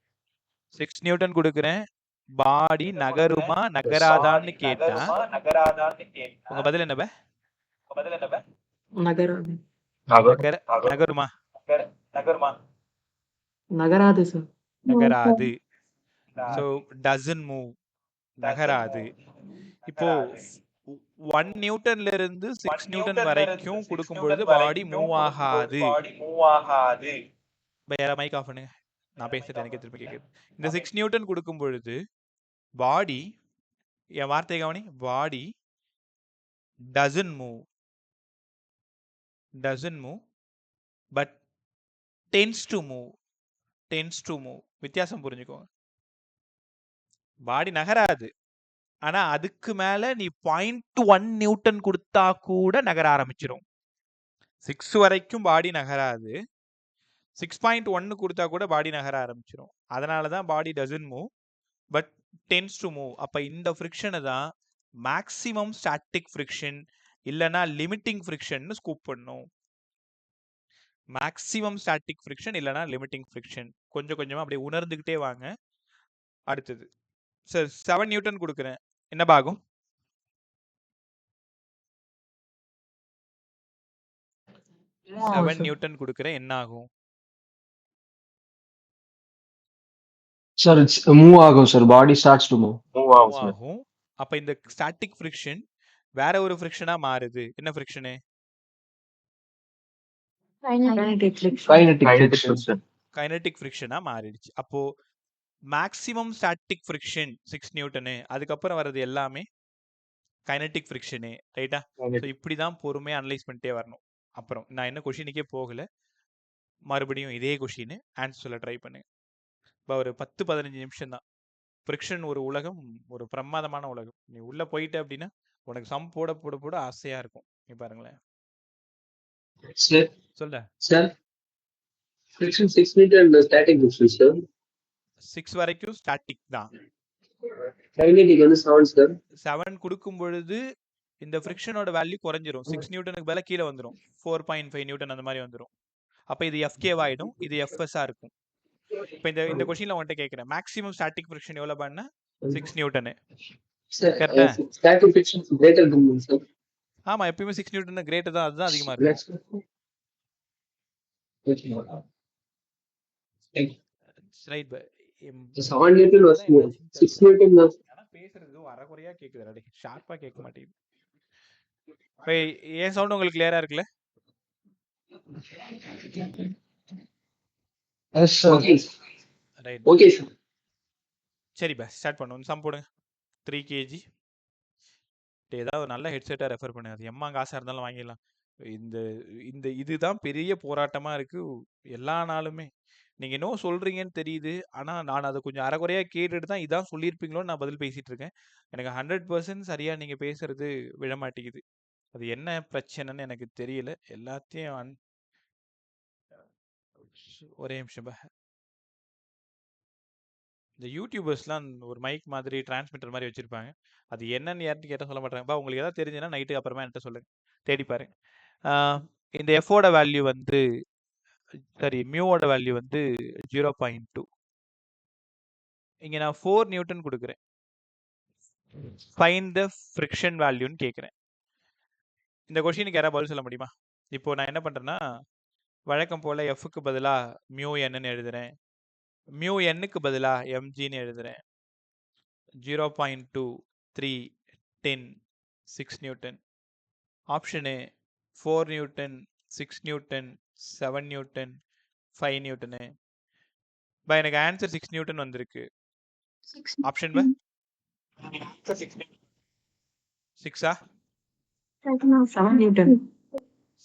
6 நியூட்டன் கொடுக்குறேன். பாடி நகருமா நகராதான்னு கேட்டா உங்க பதில் என்ன? நகருமா? நகராது சார். நகராது. So doesn't move. நகராது. இப்போ 1 நியூட்டன்ல இருந்து 6 நியூட்டன் வரைக்கும் கொடுக்கும் பொழுது பாடி மூவ் ஆகாது. வேற மைக் ஆஃப் பண்ணுங்க. நான் பேசுறது எனக்கே திருப்பி கேக்குது. இந்த 6 நியூட்டன் கொடுக்கும் பொழுது பாடி, என் வார்த்தை கவனி, பாடி doesn't move but tends to move. வித்தியாசம் புரிஞ்சுக்கோங்க. பாடி நகராது, ஆனா அதுக்கு மேல நீ 0.1 நியூட்டன் கொடுத்தா கூட நகர ஆரம்பிச்சிரும். 6 வரைக்கும் பாடி நகராது, 6.1 கொடுத்தா கூட பாடி நகர ஆரம்பிச்சிரும். அதனால தான் பாடி doesn't move but tends to move. அப்ப இந்த ஃப்ரிக்ஷனை தான் மேக்ஸிமம் ஸ்டாட்டிக் ஃப்ரிக்ஷன் இல்லனா லிமிட்டிங் ஃப்ரிக்ஷன் ஸ்கூப் பண்ணும். மேக்ஸிமம் ஸ்டாட்டிக் ஃப்ரிக்ஷன் இல்லனா லிமிட்டிங் ஃப்ரிக்ஷன். கொஞ்சம் கொஞ்சமா அப்படியே உணர்ந்துகிட்டே வாங்க. அடுத்தது சார் 7 நியூட்டன் கொடுக்குறேன், என்ன பாகும்? 7 நியூட்டன் கொடுக்குறேன், என்ன ஆகும்? Sir, it's move ஆகும் sir. Body starts to move. Move ஆகும். அப்ப இந்த ஸ்டாட்டிக் ஃப்ரிக்ஷன் வேற ஒரு ஃப்ரிக்ஷனா மாறுது. என்ன ஃப்ரிக்ஷனு? Kinetic friction. கைனடிக் ஃப்ரிக்ஷனா மாறிடுச்சு. அப்போ மேக்ஸிமம் ஸ்டாட்டிக் ஃப்ரிக்ஷன் 6 நியூட்டனு, அதுக்கப்புறம் வர்றது எல்லாமே கைனடிக் ஃப்ரிக்ஷனு. ரைட்டா? ஸோ இப்படி தான் பொறுமையாக அனலைஸ் பண்ணிட்டே வரணும். அப்புறம் நான் என்ன கொஷினுக்கே போகல, மறுபடியும் இதே கொஷின் ஆன்சர் சொல்ல ட்ரை பண்ணுங்க. இப்போ ஒரு 10-15 நிமிஷம் தான். ஃப்ரிக்ஷன் ஒரு உலகம், ஒரு பிரமாதமான உலகம். நீ உள்ள போயிட்ட அப்படின்னா உனக்கு சம் போட போட போட ஆசையா இருக்கும். நீ பாருங்களேன். Sir, சொல்ல sir, friction 6 meter and static friction, sir. 6 வரைக்கும் ஸ்டாட்டிக் தான். Kinetic வந்து 7, sir. 7 கொடுக்கும் பொழுது இந்த ஃப்ரிக்ஷனோட வேல்யூ குறைஞ்சிரும். 6 நியூட்டனுக்கு பதிலா கீழே வந்துடும், 4.5 நியூட்டன் அந்த மாதிரி வந்துடும். அப்ப இது FK ஆயிடும், இது FS ஆ இருக்கும். இப்போ இந்த கொஸ்டின்ல உன்கிட்ட கேட்கிறேன், மேக்ஸிமம் ஸ்டாட்டிக் ஃப்ரிக்ஷன் எவ்வளவு பண்ணா? 6 நியூட்டனு. Sir, கரெக்டா? static friction is greater than this, sir. ஆமா, எப்பயுமே 6 நியூட்டன் கிரேட்டர் தான், அதுதான் அதிகமா இருக்கும். Right. The 7 Newton was more. 6 Newton was. ஆனா பேசுறது அரைகுறையா கேக்குதுடா, டேய் ஷார்ப்பா கேட்க மாட்டேங்குது. இப்போ ஏன் சவுண்ட் உங்களுக்கு கிளியரா இருக்குல்ல? Yes, sir. Right. Okay, sir. சரி பா, ஸ்டார்ட் பண்ணுவோம். சம் போடுங்க. 3 kg. ஏதாவது நல்ல ஹெட்செட்டா ரெஃபர் பண்ணு, அது எம்மா காசா இருந்தாலும் வாங்கிடலாம். இந்த இந்த இதுதான் பெரிய போராட்டமா இருக்கு எல்லா நாளுமே. நீங்க என்ன சொல்றீங்கன்னு தெரியுது, ஆனா நான் அதை கொஞ்சம் அரைகுறையா கேட்டுட்டு தான் இதான் சொல்லியிருப்பீங்களோன்னு நான் பதில் பேசிட்டு இருக்கேன். எனக்கு 100% சரியா நீங்க பேசுறது விழ மாட்டேங்குது. அது என்ன பிரச்சனைன்னு எனக்கு தெரியல. எல்லாத்தையும் ஒரே நிமிஷம் பா. இந்த யூடியூபர்ஸ்லாம் ஒரு மைக் மாதிரி டிரான்ஸ்மிட்டர் மாதிரி வச்சிருப்பாங்க. அது என்னன்னு யார்ட்டு கேட்டால் சொல்ல மாட்டாங்கப்பா. உங்களுக்கு ஏதாவது தெரிஞ்சுன்னா நைட்டு அப்புறமா என்கிட்ட சொல்லுங்க, தேடி பாருங்க. இந்த எஃபோட வேல்யூ வந்து, சரி மியூவோட வேல்யூ வந்து 0.2. இங்க நான் 4 நியூட்டன் கொடுக்குறேன். ஃபைண்ட் த ஃப்ரிக்ஷன் வேல்யூன்னு கேட்குறேன். இந்த கொஸ்டினுக்கு யாராவது பதில் சொல்ல முடியுமா? இப்போ நான் என்ன பண்றேன்னா, வழக்கம் போல எஃப்க்கு பதிலா மியூ என்னன்னு எழுதுறேன், மியூ என்னுக்கு பதிலா எம்ஜின்னு எழுதுறேன். 0.2, 3, 10, 6 newton. Option 4 newton, 6 newton, 7 newton, 5 newton. பா எனக்கு ஆன்சர் 6 நியூட்டன் வந்திருக்கு. ஆப்ஷன் பா 6ஆ 7 Newton.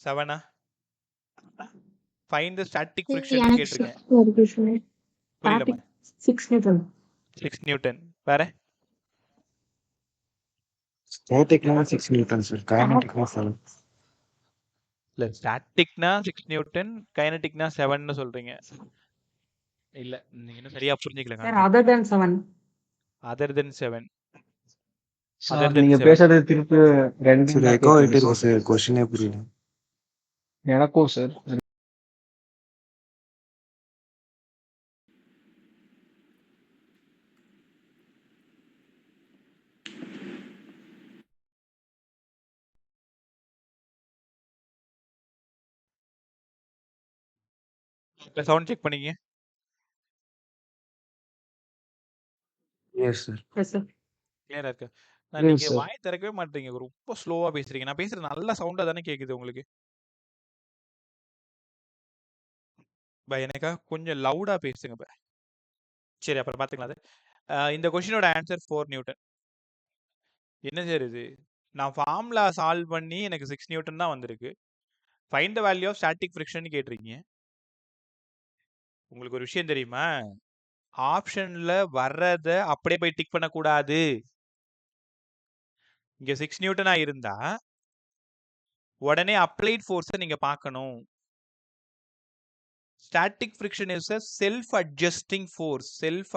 7ஆ? ஃபைண்ட் த ஸ்டாட்டிக் ஃப்ரிக்ஷன் கேட்டிருக்கேன். புரியலமா? 6 Newton. 6 நியூட்டன். வேற Static 6 Newton, sir. Kinetic 7. இல்ல, ஸ்டாட்டிக்னா 6 நியூட்டன், கைனடிக்னா 7ன்னு சொல்றீங்க. இல்ல, நீங்க இன்னும் சரியா புரிஞ்சுக்கல. Sir, other than 7. அதர் தென் 7. Sir, நீங்க பேசுறது திருப்பி ரெண்டு Sir, echo ஆயிட்டு இருக்கு sir. Question புரியல. எனக்கும் சார். சவுண்ட் செக் பண்ணீங்க? Yes, sir. Yes, sir. கிளியரா இருக்கு. புரியுது நீங்க சார். வாய் திறக்கவே மாட்டீங்க. ரொம்ப ஸ்லோவா பேசுறீங்க. நான் பேசுறது நல்லா சவுண்டா தானே கேக்குது உங்களுக்கு? எனக்கா கொஞ்சம் லவுடா பேசுங்க. சரி, அப்புறம் பார்த்துக்கலாம் அது. இந்த கொஸ்டினோட ஆன்சர் 4 நியூட்டன். என்ன சார் இது? நான் ஃபார்முலா சால்வ் பண்ணி எனக்கு 6 நியூட்டன் தான் வந்திருக்கு. Find the value of static friction கேட்டிருக்கீங்க. உங்களுக்கு ஒரு விஷயம் தெரியுமா? ஆப்ஷன்ல வர்றத அப்படியே போய் டிக் பண்ணக்கூடாது. இங்க 6 நியூட்டனா இருந்தா உடனே அப்ளைட் ஃபோர்ஸை நீங்க பார்க்கணும். Static friction is a self adjusting force. Self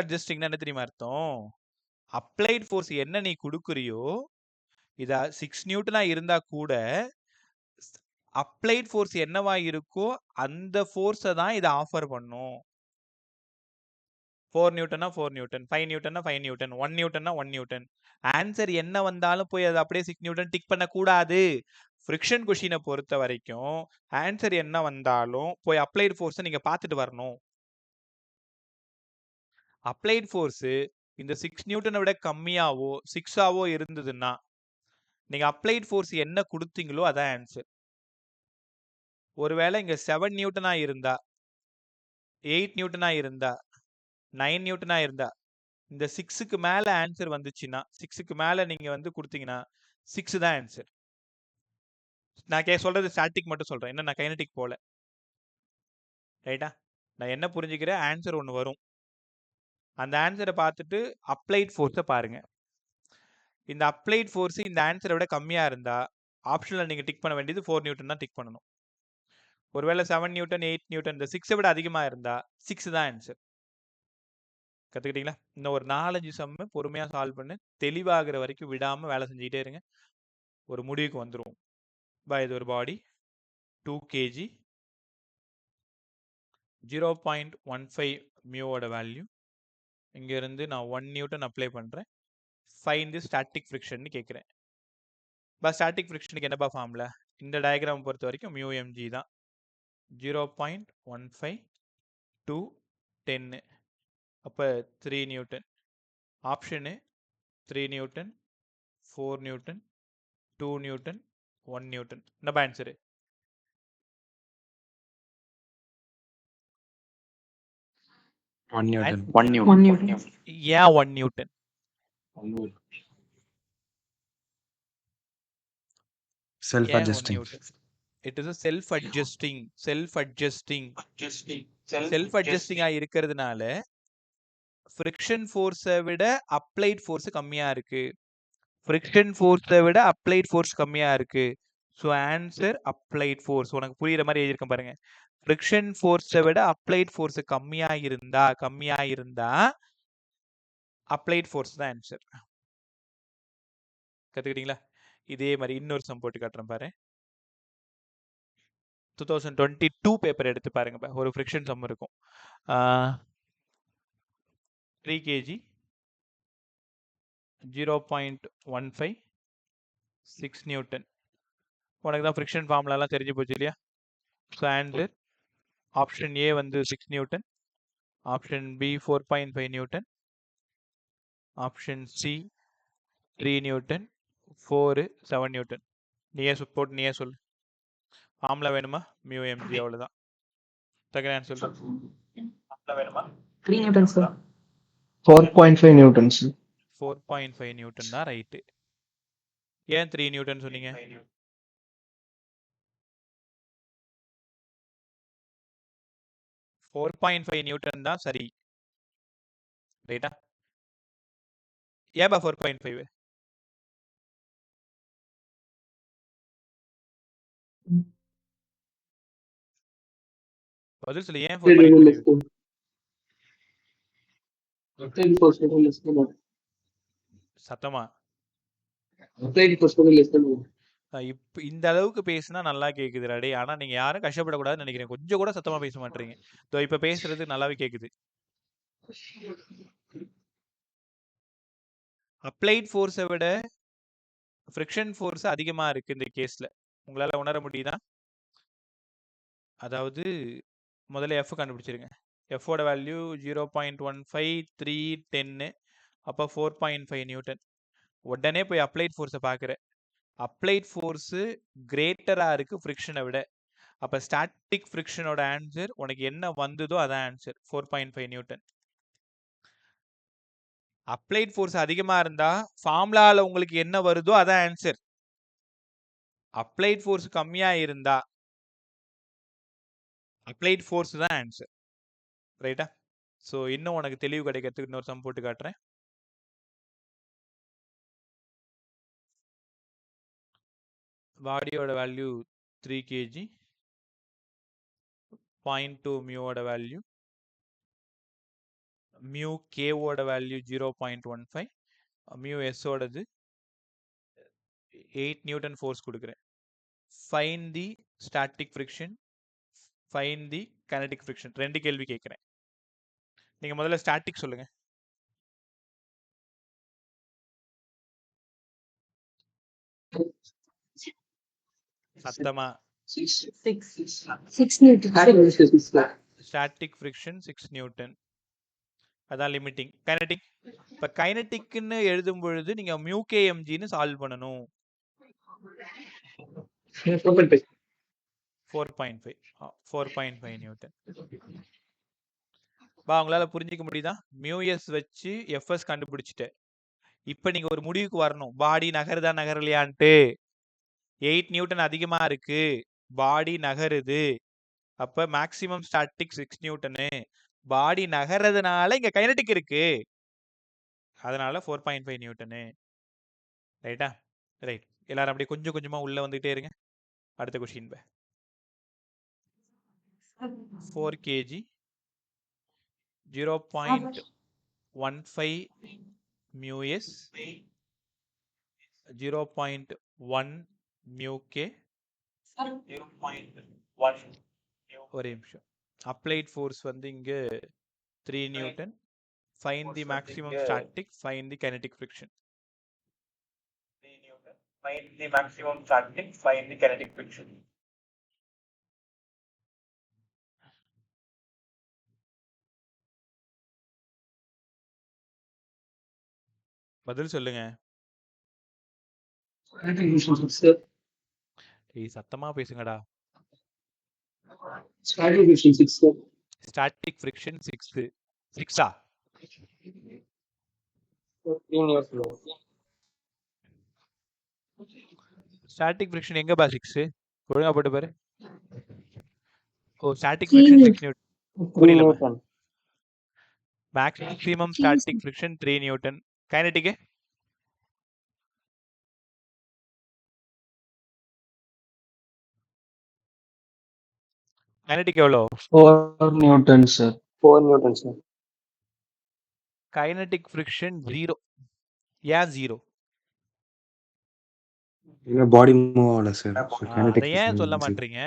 அட்ஜஸ்டிங்னா என்ன தெரியுமா அர்த்தம்? அப்ளைட் ஃபோர்ஸ் என்ன நீ கொடுக்குறியோ, இத 6 நியூட்டனா இருந்தா கூட அப்ளைட் ஃபோர்ஸ் என்னவா இருக்கோ அந்த ஃபோர்ஸை தான் இதை ஆஃபர் பண்ணும். 4 நியூட்டன்னா 4 நியூட்டன், 5 நியூட்டன்னா 5 நியூட்டன், 1 நியூட்டன்னா 1 நியூட்டன். ஆன்சர் என்ன வந்தாலும் போய் அதை அப்படியே 6 நியூட்டன் டிக் பண்ணக்கூடாது. ஃப்ரிக்ஷன் கொஷினை பொறுத்த வரைக்கும் ஆன்சர் என்ன வந்தாலும் போய் அப்ளைட் ஃபோர்ஸை நீங்க பார்த்துட்டு வரணும். அப்ளைட் ஃபோர்ஸ் இந்த 6 நியூட்டனை விட கம்மியாவோ 6ஆவோ இருந்ததுன்னா நீங்க அப்ளைட் ஃபோர்ஸ் என்ன கொடுத்தீங்களோ அதான் ஆன்சர். ஒருவேளை இங்க 7 நியூட்டனா இருந்தா, 8 நியூட்டனா இருந்தா, 9 நியூட்டனா இருந்தா, இந்த 6க்கு மேல ஆன்சர் வந்துச்சுன்னா, 6க்கு மேல நீங்க வந்து கொடுத்தீங்கன்னா 6 தான் ஆன்சர். நான் சொல்றது ஸ்டாட்டிக் மட்டும் சொல்றேன். என்ன, நான் கைனடிக் போல. ரைட்டா? நான் என்ன புரிஞ்சுக்கிறேன், ஆன்சர் ஒன்று வரும். அந்த ஆன்சரை பார்த்துட்டு அப்ளைட் ஃபோர்ஸை பாருங்க. இந்த அப்ளைட் ஃபோர்ஸ் இந்த ஆன்சரை விட கம்மியா இருந்தா ஆப்ஷன்ல நீங்க டிக் பண்ண வேண்டியது 4 நியூட்டன் தான் டிக் பண்ணணும். ஒருவேளை 7 நியூட்டன், 8 நியூட்டன், இந்த 6 விட அதிகமா இருந்தா 6 தான் ஆன்சர். கத்துக்கிட்டீங்களா? இன்னும் ஒரு 4-5 சம்மு பொறுமையா சால்வ் பண்ணு. தெளிவாகிற வரைக்கும் விடாம வேலை செஞ்சுக்கிட்டே இருங்க. ஒரு முடிவுக்கு வந்துரும். இது ஒரு பாடி 2 kg, 0.15 மியூவோட வேல்யூ. இங்க இருந்து நான் 1 நியூட்டன் அப்ளை பண்றேன். ஃபைண்ட் தி ஸ்டாட்டிக் ஃப்ரிக்ஷன் கேட்கிறேன். ஸ்டாட்டிக் ஃப்ரிக்ஷனுக்கு என்னப்பா ஃபார்முலா? இந்த டயக்ராம் பொறுத்த வரைக்கும் மியூ எம்ஜி தான். 0.15 to 10. அப்போ 3 Newton. Option 3 newton, 4 Newton, 2 Newton, 1 Newton. என்னப்பா ஆன்சரு? One Newton. ஏன் 1 Newton? Self-adjusting. It is a self-adjusting. செல்ஃப்-அட்ஜஸ்டிங்கா இருக்கிறதுனால ஃப்ரிக்ஷன் ஃபோர்ஸை விட அப்ளைட் ஃபோர்ஸ் கம்மியா இருக்கு. ஃப்ரிக்ஷன் ஃபோர்ஸை விட அப்ளைட் ஃபோர்ஸ் கம்மியா இருக்கு. So answer applied force. உனக்கு புரியுற மாதிரி எழுதியிருக்கேன் பாருங்க. ஃப்ரிக்ஷன் ஃபோர்ஸை விட அப்ளைட் ஃபோர்ஸ் கம்மியா இருந்தா அப்ளைட் ஃபோர்ஸ் தான் ஆன்சர். கத்துக்கிட்டீங்களா? இதே மாதிரி இன்னொரு சம் போட்டு காட்டுறேன் பாரு. 2022 பேப்பர் எடுத்து பாருங்க. ஒரு ஃப்ரிக்ஷன் சம் இருக்கும். 3 kg, 0.15, 6 நியூட்டன். உனக்கு தான் ஃப்ரிக்ஷன் ஃபார்முலாலாம் தெரிஞ்சு போச்சு இல்லையா? ஸோ ஆன்சர் ஆப்ஷன் ஏ வந்து 6 newton, option B 4.5 newton, option C 3 newton, 4 7 newton. நீயே சொல்லு. ஃபார்முலா வேணுமா? மியூ எம்ஜி, அவ்வளோதான். செகண்ட் ஆன்சர் சொல்லு. ஃபார்முலா வேணுமா? 3 newton sir. 4.5 newton sir. 4.5 newton தான் ரைட்டு. ஏன் 3 நியூட்டன் சொன்னீங்க? 4.5 நியூட்டன் தான் சரி. ரைட்டா? ஏன்பா 4.5? பதில் சொல்லு. ஏன் 4.5? சத்தமா இப்ப இந்த அளவுக்கு பேசினா நல்லா கேக்குதுடா டேய். ஆனா நீங்க யாரும் கஷ்டப்படக்கூடாதுன்னு நினைக்கிறேன். கொஞ்சம் கூட சத்தமா பேச மாட்டீங்க. இப்ப பேசுறது நல்லாவே கேக்குது. அப்ளைட் ஃபோர்ஸை விட ஃப்ரிக்ஷன் ஃபோர்ஸ் அதிகமா இருக்கு இந்த கேஸ்ல. உங்களால உணர முடியுதா? அதாவது முதல்ல எஃப் கண்டுபிடிச்சிருங்க. எஃபோட வேல்யூ 0.15 3 10 அப்போ 4.5 நியூட்டன். உடனே போய் அப்ளைட் ஃபோர்ஸை பார்க்குற. அப்ளைட் ஃபோர்ஸு கிரேட்டராக இருக்குது ஃப்ரிக்ஷனை விட. அப்போ ஸ்டாட்டிக் ஃப்ரிக்ஷனோட ஆன்சர் உனக்கு என்ன வந்ததோ அதான் ஆன்சர் 4.5 நியூட்டன். அப்ளைட் ஃபோர்ஸ் அதிகமாக இருந்தால் ஃபார்முலாவில் உங்களுக்கு என்ன வருதோ அதான் ஆன்சர். அப்ளைட் ஃபோர்ஸ் கம்மியாக இருந்தா அப்ளைட் ஃபோர்ஸ் தான் ஆன்சர். ரைட்டா? ஸோ இன்னும் உனக்கு தெளிவு கிடைக்கிறதுக்கு இன்னொரு சம் போட்டு காட்டுறேன். பாடியோட வேல்யூ 3 kg, 0.2 மியூவோட வேல்யூ, மியூ கேவோட வேல்யூ 0.15, மியூ எஸ்ஸோடது 8 நியூட்டன் ஃபோர்ஸ் கொடுக்குறேன். Find the static friction, find the kinetic friction. 2 கேள்வி கேட்குறேன். நீங்கள் முதல்ல ஸ்டாட்டிக் சொல்லுங்க. சத்தமா. 6 Newton. Static friction 6 Newton. அதான் லிமிட்டிங். கைனடிக், இப்போ கைனடிக்னு எழுதும் பொழுது நீங்க மியூ கே எம்ஜின்னு சால்வ் பண்ணணும். 4.5 நியூட்டன். உங்களால புரிஞ்சிக்க முடியுதா? மியூ எஸ் வச்சு எஃப்எஸ் கண்டுபிடிச்சிட்டு இப்போ நீங்க ஒரு முடிவுக்கு வரணும். பாடி நகருதா நகரலையான்ட்டு. 8 நியூட்டன் அதிகமா இருக்கு, பாடி நகருது. அப்ப மேக்ஸிமம் ஸ்டாட்டிக் 6 நியூட்டனு. பாடி நகர்றதுனால இங்க கைனடிக் இருக்கு, அதனால 4.5 நியூட்டனு. ரைட்டா? ரைட். எல்லாரும் அப்படியே கொஞ்சம் கொஞ்சமா உள்ள வந்துட்டே இருங்க. அடுத்த question. 4 kg, 0.15 mu s, 0.1 mu k, 0.1 ஒரே நிமிஷம். அப்ளைட் ஃபோர்ஸ் வந்து இங்க 3 newton. Find the maximum static, find the kinetic friction. 3 newton, find the maximum static, find the kinetic friction. பதில் சொல்லுங்க. சத்தமா பேசுங்கடா. Static friction 6. 6ஆ? ஸ்டாட்டிக் ஃப்ரிக்ஷன் எங்க பா 6? ஒழுங்கா போட்டு பாரு. ஓ, ஸ்டாட்டிக் ஃப்ரிக்ஷன் 6 நியூட்டன். புரியல. Maximum static friction 3 newton. Kinetic kinetic எவ்வளோ? 4 newton sir. 4 newton sir. Kinetic friction 0. ஏன் 0? பாடி மூவ் ஆகல சார். அதை ஏன் சொல்ல மாட்டீங்க?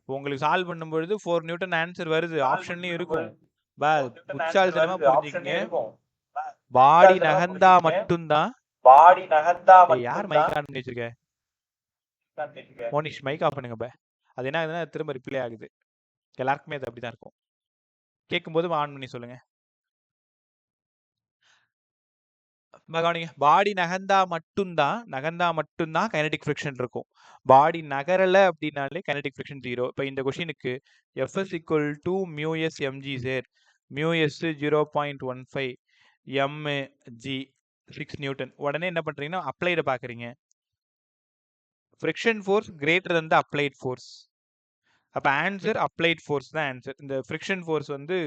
உங்களுக்கு சால்வ் பண்ணும்பொழுது 4 நியூட்டன் ஆன்சர் வருது, ஆப்ஷன்லயும் இருக்கும். புட்சாலித்தனமா புரிஞ்சுக்கங்க. பாடி நகர்ந்தா மட்டும்தான். யார் மைக் ஆன் பண்ணி வச்சிருக்க? மோனிஷ் மைக் ஆஃப் பண்ணுங்க பா. அது என்ன ஆகுதுன்னா திரும்ப ரிப்ளை ஆகுது. எல்லாருக்குமே அது அப்படிதான் இருக்கும். கேட்கும்போது ஆன் பண்ணி சொல்லுங்க. கவனிங்க. பாடி நகர்ந்தா மட்டும்தான் கைனடிக் ஃப்ரிக்ஷன் இருக்கும். பாடி நகரல அப்படின்னாலே கைனடிக் ஃப்ரிக்ஷன் 0. இப்போ இந்த கொஸ்டினுக்கு f s equal to mu s m g sir. Mu s 0.15, m g 6 newton. உடனே என்ன பண்றீங்கன்னா அப்ளைட பாக்குறீங்க. Friction force greater than the applied force. அப்ப ஆன்சர் அப்ளைட் ஃபோர்ஸ் தான் ஆன்சர். இந்த ஃப்ரிக்ஷன் ஃபோர்ஸ் வந்து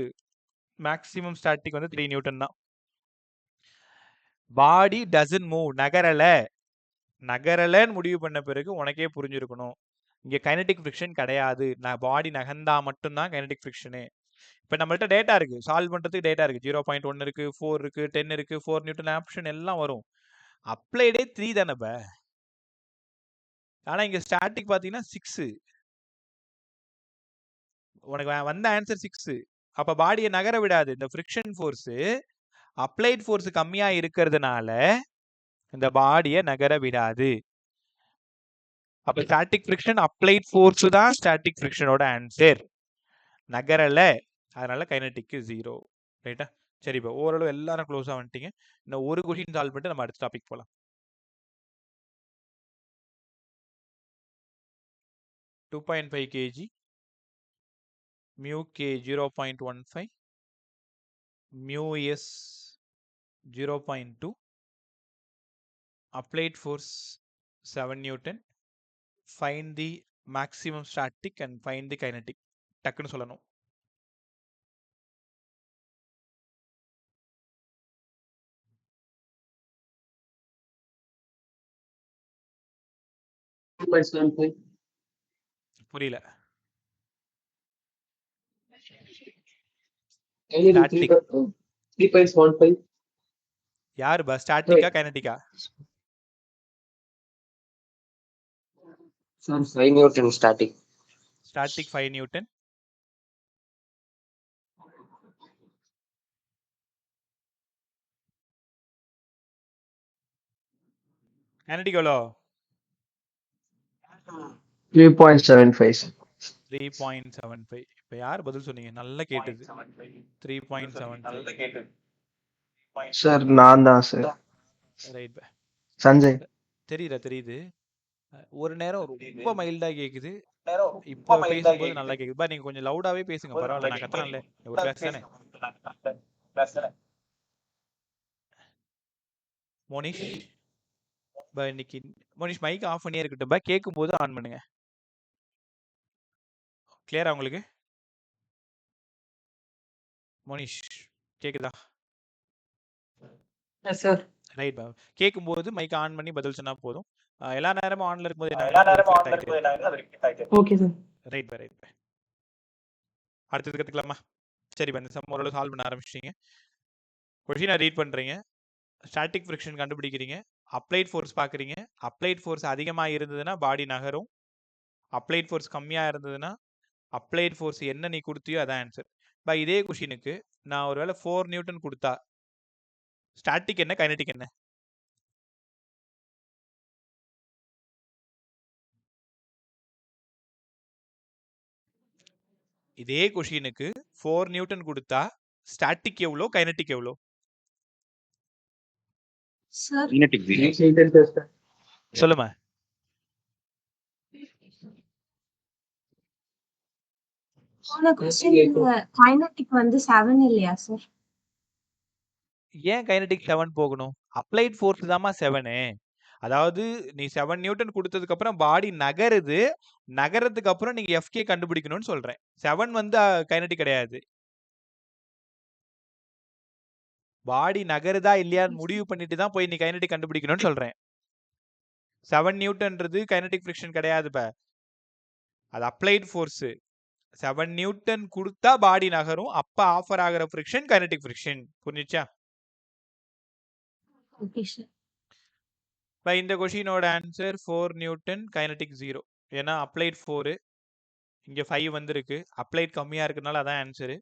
மேக்ஸிமம் ஸ்டாட்டிக் வந்து 3 நியூட்டன் தான். பாடி டசன்ட் மூவ், நகரலன்னு முடிவு பண்ண பிறகு உனக்கே புரிஞ்சிருக்கணும் இங்க கைனடிக் ஃப்ரிக்ஷன் கிடையாது. பாடி நகர்ந்தா மட்டும்தான் கைனடிக் ஃப்ரிக்ஷனு. இப்போ நம்மள்ட்ட டேட்டா இருக்கு, சால்வ் பண்றதுக்கு டேட்டா இருக்கு. 0.1 இருக்கு, 4 இருக்கு, 10 இருக்கு, 4 நியூட்டன் ஆப்ஷன் எல்லாம் வரும். அப்ளைடே 3 தானே. ஆனா இங்க ஸ்டாட்டிக் பாத்தீங்கன்னா 6. உனக்கு வந்த ஆன்சர் 6. அப்ப பாடியை நகர விடாது. இந்த ஃப்ரிக்ஷன் ஃபோர்ஸ் அப்ளைட் ஃபோர்ஸ் கம்மியா இருக்கிறதுனால இந்த பாடியை நகர விடாது. அப்ப ஸ்டாட்டிக் ஃப்ரிக்ஷன் அப்ளைட் ஃபோர்ஸ் தான் ஸ்டாட்டிக் ஃப்ரிக்ஷனோட ஆன்சர். நகரல அதனால கைனடிக்கு 0. ரைட்டா? சரி இப்போ ஓரளவு எல்லாரும் க்ளோஸாக வந்துட்டீங்க. இன்னும் ஒரு கொஷின் சால்வ் பண்ணிட்டு நம்ம அடுத்த டாபிக் போகலாம். 2.5 kg, mu k 0.15, mu s 0.2, applied force 7 Newton, find the maximum static and find the kinetic. டக்குன்னு சொல்லணும். புரியல. Static. 3.15. யாரு பா ஸ்டாட்டிக்கா கைனடிக்கா? Sir, 5 Newton static. Static 5 Newton. Kinetic எவ்வளோ? 3.75. 3.75. இப்போ யார் பதில் சொன்னீங்க? நல்லா கேட்டது. 3.75. சார் நான் தான் சார். ரைட் பா. சஞ்சய். தெரியுது. ஒரு நேரம் ரொம்ப மைல்டா கேக்குது. இப்போ பேசும்போது நல்லா கேக்குது. பா நீங்க கொஞ்சம் லவுடாவே பேசுங்க. பரவாயில்ல, நான் கத்துறேன்ல. ஒரு கிளாஸ் தானே. மோனிஷ் பா இன்னைக்கு மோனிஷ் மைக் ஆஃப் பண்ணியே இருக்கட்டும் பா. கேட்கும் போது ஆன் பண்ணுங்க. கிளியரா உங்களுக்கு? மோனிஷ் கேக்குதா? S sir. ரைட் பா. கேட்கும்போது மைக் ஆன் பண்ணி பதில் சொன்னா போதும். எல்லா நேரமும் ஆன்ல இருக்கும்போது ஓகே சார். ரைட் பா. அடுத்தது கத்துக்கலாமா? சரி பா, இந்த சம் ஓரளவு சால்வ் பண்ண ஆரம்பிச்சிட்டீங்க. கொஷினை ரீட் பண்றீங்க. ஸ்டாட்டிக் ஃப்ரிக்ஷன் கண்டுபிடிக்கிறீங்க. அப்ளைட் ஃபோர்ஸ் பார்க்குறீங்க. அப்ளைட் ஃபோர்ஸ் அதிகமாக இருந்ததுன்னா பாடி நகரும். அப்ளைட் ஃபோர்ஸ் கம்மியாக இருந்ததுன்னா அப்ளைட் ஃபோர்ஸ் என்ன நீ கொடுத்தியோ அதான் ஆன்சர். பா இதே கொஷினுக்கு நான் ஒரு வேளை 4 நியூட்டன் கொடுத்தா ஸ்டாட்டிக் என்ன, கைனடிக் என்ன? இதே கொஷினுக்கு 4 நியூட்டன் கொடுத்தா ஸ்டாட்டிக் எவ்வளோ, கைனடிக் எவ்வளோ? சார் சொல்லுமா. போன क्वेश्चन கைனடிக் வந்து 7 இல்லையா சார்? ஏன் கைனடிக் 7 போகணும்? அப்ளைட் ஃபோர்ஸ் தாமா 7. அதாவது நீ 7 நியூட்டன் கொடுத்ததுக்கு அப்புறம் பாடி நகருது. நகரத்துக்கு அப்புறம் நீங்க எஃப்கே கண்டுபிடிக்கணும்னு சொல்றேன். 7 வந்து கைனடிக் கிடையாது. பாடி நகருதா இல்லையான்னு முடிவு பண்ணிட்டு தான் போய் நீ கைனடிக் கண்டுபிடிக்கணும்னு சொல்றேன். 7 நியூட்டன்றது கைனடிக் ஃப்ரிக்ஷன் கிடையாது பா. அது அப்ளைட் ஃபோர்ஸ். 7 நியூட்டன் கொடுத்தா பாடி நகரும். அப்ப ஆஃபர் ஆகிற ஃப்ரிக்ஷன் கைனடிக் ஃப்ரிக்ஷன். புரிஞ்சுச்சா? Okay sir. இப்போ இந்த கொஷினோட ஆன்சர் 4 நியூட்டன், கைனடிக் 0. ஏன்னா அப்ளைட் 4, இங்கே 5 வந்திருக்கு. அப்ளைட் கம்மியாக இருக்கிறதுனால அதான் ஆன்சரு.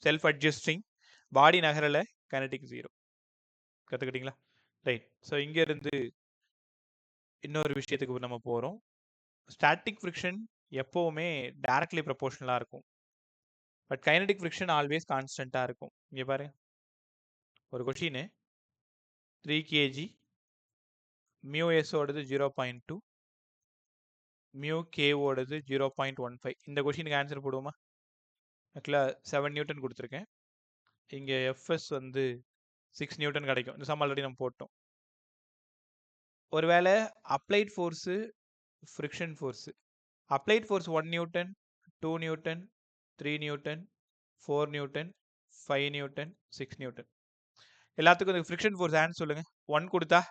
Self adjusting. பாடி நகரில் கைனடிக் 0. கற்றுக்கிட்டீங்களா? ரைட். ஸோ இங்கேருந்து இன்னொரு விஷயத்துக்கு நம்ம போகிறோம். ஸ்டாட்டிக் ஃப்ரிக்ஷன் எப்போவுமே டைரக்ட்லி ப்ரொபோர்ஷனலாக இருக்கும். பட் கைனடிக் ஃப்ரிக்ஷன் ஆல்வேஸ் கான்ஸ்டண்ட்டாக இருக்கும். இங்கே பாரு, ஒரு கொஷின் 3 kg, மியூ எஸ் ஓடது 0.2, மியூ கே ஓடது 0.15. இந்த கொஷினுக்கு ஆன்சர் போடுவோமா? ஆக்சுவலாக 7 நியூட்டன் கொடுத்துருக்கேன். இங்கே எஃப்எஸ் வந்து 6 நியூட்டன் கிடைக்கும். இந்த சம் ஆல்ரெடி நம்ம போட்டோம். ஒருவேளை applied force, friction force, applied force 1 newton, 2 newton, 3 newton, 4 Newton, 5 Newton, 6 Newton. எல்லாத்துக்கும் இந்த ஃப்ரிக்ஷன் ஃபோர்ஸ் ஆன்சர் சொல்லுங்க. 1 கொடுத்தா